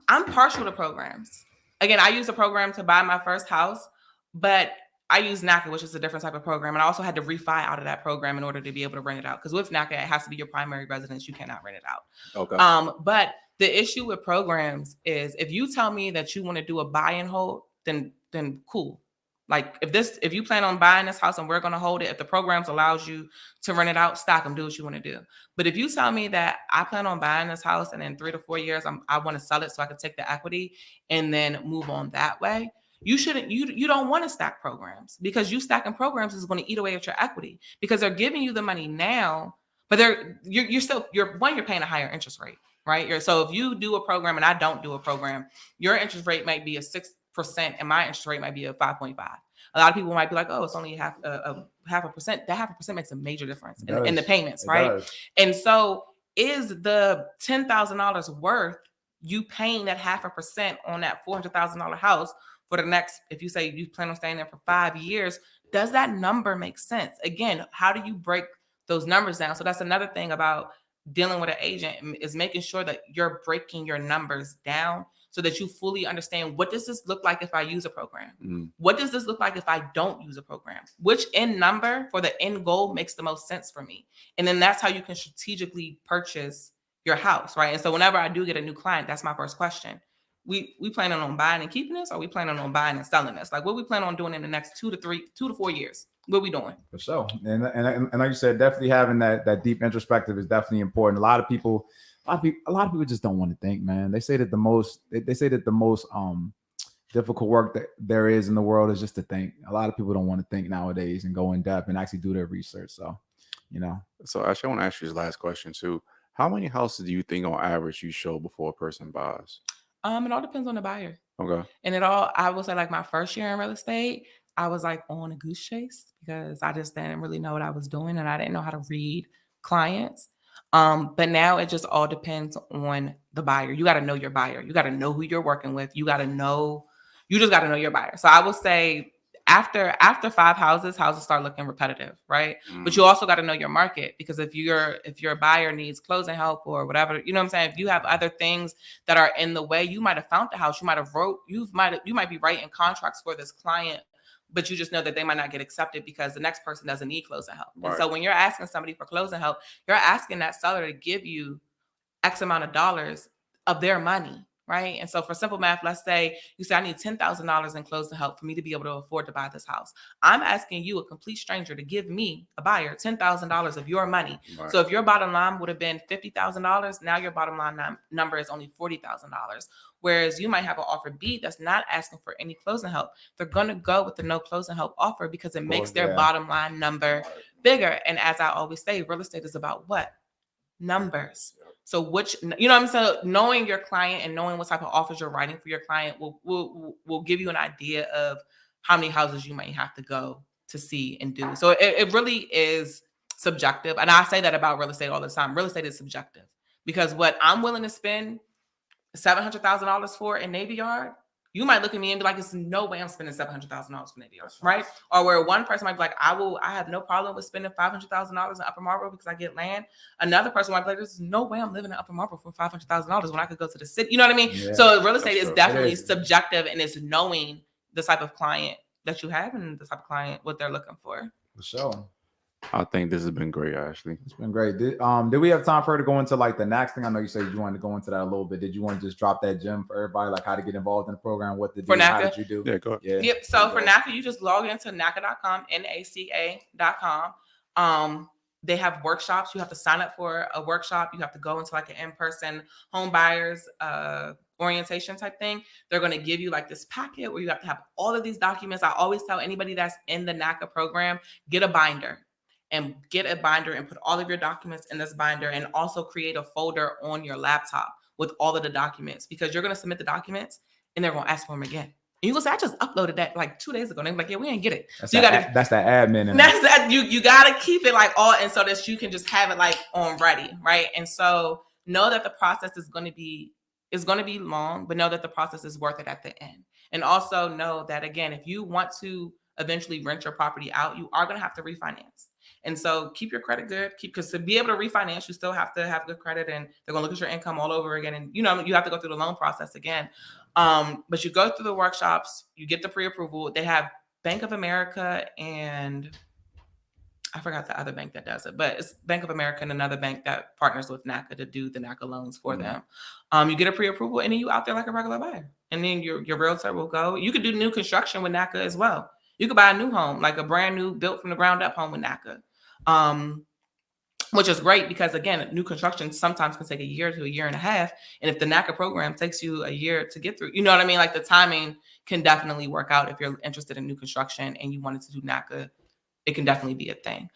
Speaker 4: partial to programs. Again, I used a program to buy my first house, but I use NACA, which is a different type of program. And I also had to refi out of that program in order to be able to rent it out. Because with NACA, it has to be your primary residence. You cannot rent it out. Okay. But the issue with programs is if you tell me that you want to do a buy and hold, then cool. Like if you plan on buying this house and we're going to hold it, if the programs allows you to rent it out, stock them, do what you want to do. But if you tell me that I plan on buying this house and in 3 to 4 years, I want to sell it so I can take the equity and then move on that way, you don't want to stack programs, because you stacking programs is going to eat away at your equity, because they're giving you the money now, but you're paying a higher interest rate, right? So if you do a program and I don't do a program, your interest rate might be a 6%. And my interest rate might be a 5.5. A lot of people might be like, oh, it's only half a percent. That 0.5% makes a major difference in the payments, right? And so is the $10,000 worth you paying that 0.5% on that $400,000 house for the next, if you say you plan on staying there for 5 years, does that number make sense? Again, how do you break those numbers down? So that's another thing about dealing with an agent is making sure that you're breaking your numbers down so that you fully understand, what does this look like if I use a program? What does this look like if I don't use a program? Which end number for the end goal makes the most sense for me? And then that's how you can strategically purchase your house, right? And so whenever I do get a new client, that's my first question. We planning on buying and keeping this, or we planning on buying and selling this? Like, what we plan on doing in the next 2 to 4 years? What we doing?
Speaker 3: For sure. And like you said, definitely having that deep introspective is definitely important. A lot of people just don't want to think, man. They say that the most difficult work that there is in the world is just to think. A lot of people don't want to think nowadays and go in depth and actually do their research. So,
Speaker 2: So actually, I want to ask you this last question too. How many houses do you think on average you show before a person buys?
Speaker 4: It all depends on the buyer.
Speaker 2: Okay.
Speaker 4: And I will say, like, my first year in real estate, I was like on a goose chase because I just didn't really know what I was doing and I didn't know how to read clients. But now it just all depends on the buyer. You got to know your buyer. You got to know who you're working with. You just got to know your buyer. So I will say, after 5 houses start looking repetitive, right? But you also got to know your market, because if your buyer needs closing help or whatever, you know what I'm saying? If you have other things that are in the way, you might have found the house, you might be writing contracts for this client, but you just know that they might not get accepted because the next person doesn't need closing help. Right. And so when you're asking somebody for closing help, you're asking that seller to give you X amount of dollars of their money. Right. And so for simple math, let's say you say I need $10,000 in closing help for me to be able to afford to buy this house. I'm asking you, a complete stranger, to give me, a buyer, $10,000 of your money. Right. So if your bottom line would have been $50,000, now your bottom line number is only $40,000. Whereas you might have an offer B that's not asking for any closing help. They're going to go with the no closing help offer because it makes their bottom line number bigger. And as I always say, real estate is about what? Numbers. So so knowing your client and knowing what type of offers you're writing for your client will give you an idea of how many houses you might have to go to see and do. So it really is subjective. And I say that about real estate all the time. Real estate is subjective, because what I'm willing to spend $700,000 for in Navy Yard, you might look at me and be like, "There's no way I'm spending $700,000 for Navy Yard," right? Or where one person might be like, I have no problem with spending $500,000 in Upper Marlboro because I get land. Another person might be like, "There's no way I'm living in Upper Marlboro for $500,000 when I could go to the city." You know what I mean? Yeah, so real estate is definitely subjective, and it's knowing the type of client that you have and the type of client, what they're looking for.
Speaker 3: For sure.
Speaker 2: I think this has been great, Ashley.
Speaker 3: It's been great. Did we have time for her to go into like the next thing? I know you said you wanted to go into that a little bit. Did you want to just drop that gem for everybody, like how to get involved in the program, what to do, how did you do?
Speaker 2: Yeah, go ahead.
Speaker 3: Yeah.
Speaker 4: Yep. So for NACA, you just log into NACA.com, NACA.com. They have workshops. You have to sign up for a workshop. You have to go into like an in-person home buyers orientation type thing. They're going to give you like this packet where you have to have all of these documents. I always tell anybody that's in the NACA program, get a binder. And get a binder and put all of your documents in this binder, and also create a folder on your laptop with all of the documents, because you're going to submit the documents and they're going to ask for them again. And you go say, "I just uploaded that like 2 days ago." And they're like, "Yeah, we didn't get it."
Speaker 3: That's
Speaker 4: so
Speaker 3: that's that admin.
Speaker 4: And that's that. You got to keep it like all, and so that you can just have it like on ready. Right. And so know that the process is going to be long, but know that the process is worth it at the end. And also know that, again, if you want to eventually rent your property out, you are going to have to refinance. And so keep your credit good, because to be able to refinance, you still have to have good credit, and they're going to look at your income all over again. And, you have to go through the loan process again. But you go through the workshops, you get the pre-approval. They have Bank of America, and I forgot the other bank that does it, but it's Bank of America and another bank that partners with NACA to do the NACA loans for them. You get a pre-approval, and then you out there like a regular buyer. And then your realtor will go. You could do new construction with NACA as well. You could buy a new home, like a brand new built from the ground up home with NACA. Which is great, because again, new construction sometimes can take a year to a year and a half. And if the NACA program takes you a year to get through, you know what I mean? Like the timing can definitely work out. If you're interested in new construction and you wanted to do NACA, it can definitely be a thing.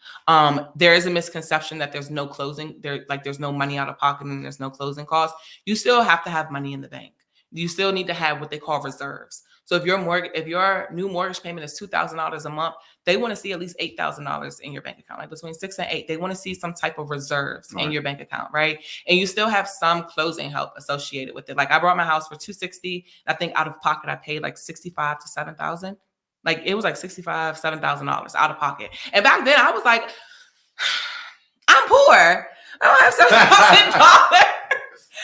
Speaker 4: There is a misconception that there's no closing, there's no money out of pocket and there's no closing costs. You still have to have money in the bank. You still need to have what they call reserves. So if your new mortgage payment is $2,000 a month, they want to see at least $8,000 in your bank account, like between 6 and 8. They want to see some type of reserves in your bank account, right? And you still have some closing help associated with it. Like I bought my house for $260,000. I think out of pocket I paid like $65,000 to $7,000. Like it was like $7,000 out of pocket. And back then I was like, I'm poor. I don't have $7,000.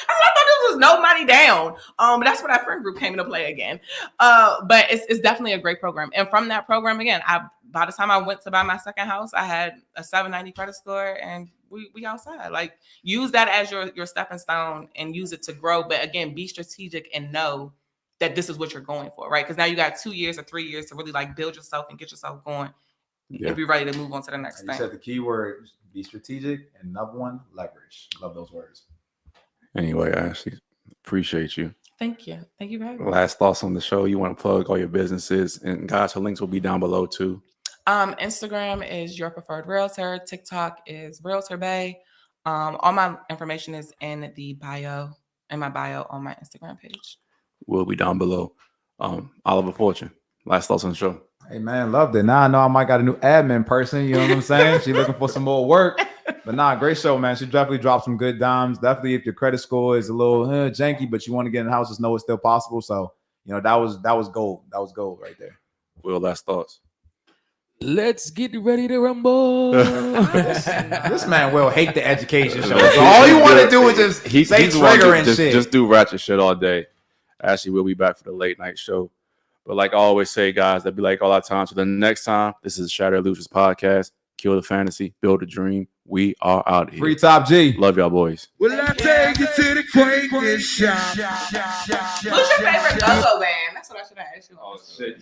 Speaker 4: I thought this was no money down. But that's where that friend group came into play again. But it's definitely a great program. And from that program, again, by the time I went to buy my second house, I had a 790 credit score, and we outside. Like, use that as your stepping stone and use it to grow. But again, be strategic and know that this is what you're going for, right? Because now you got 2 years or 3 years to really like build yourself and get yourself going and be ready to move on to the next thing.
Speaker 3: You said the key word, be strategic, and number one, leverage. Love those words.
Speaker 2: Anyway, Ashley, appreciate you.
Speaker 4: Thank you. Thank you very much.
Speaker 2: Last thoughts on the show. You want to plug all your businesses, and guys, her links will be down below too.
Speaker 4: Instagram is Your Preferred Realtor. TikTok is Realtor Bae. All my information is in my bio on my Instagram page.
Speaker 2: Will be down below. Oliver Fortune, last thoughts on the show.
Speaker 3: Hey man, loved it. Now I know I might got a new admin person. You know what I'm saying? She's looking for some more work. But nah, great show, man. She definitely dropped some good dimes. Definitely, if your credit score is a little janky, but you want to get in the house, just know it's still possible. So, you know, that was gold. That was gold right there.
Speaker 2: Will, last thoughts.
Speaker 1: Let's get ready to rumble.
Speaker 3: This man will hate the education show. So all you want to do is just say trigger and shit.
Speaker 2: Just do ratchet shit all day. Actually, we'll be back for the late night show. But like I always say, guys, that'd be like all our time. So the next time, this is Shattered Illusionz Podcast. Kill the fantasy, build a dream. We are out here.
Speaker 3: Free Top G.
Speaker 2: Love y'all, boys.
Speaker 5: Will I take you to the greatest shop?
Speaker 4: Who's your favorite go-go band? That's what I should have asked you.
Speaker 2: Oh, shit.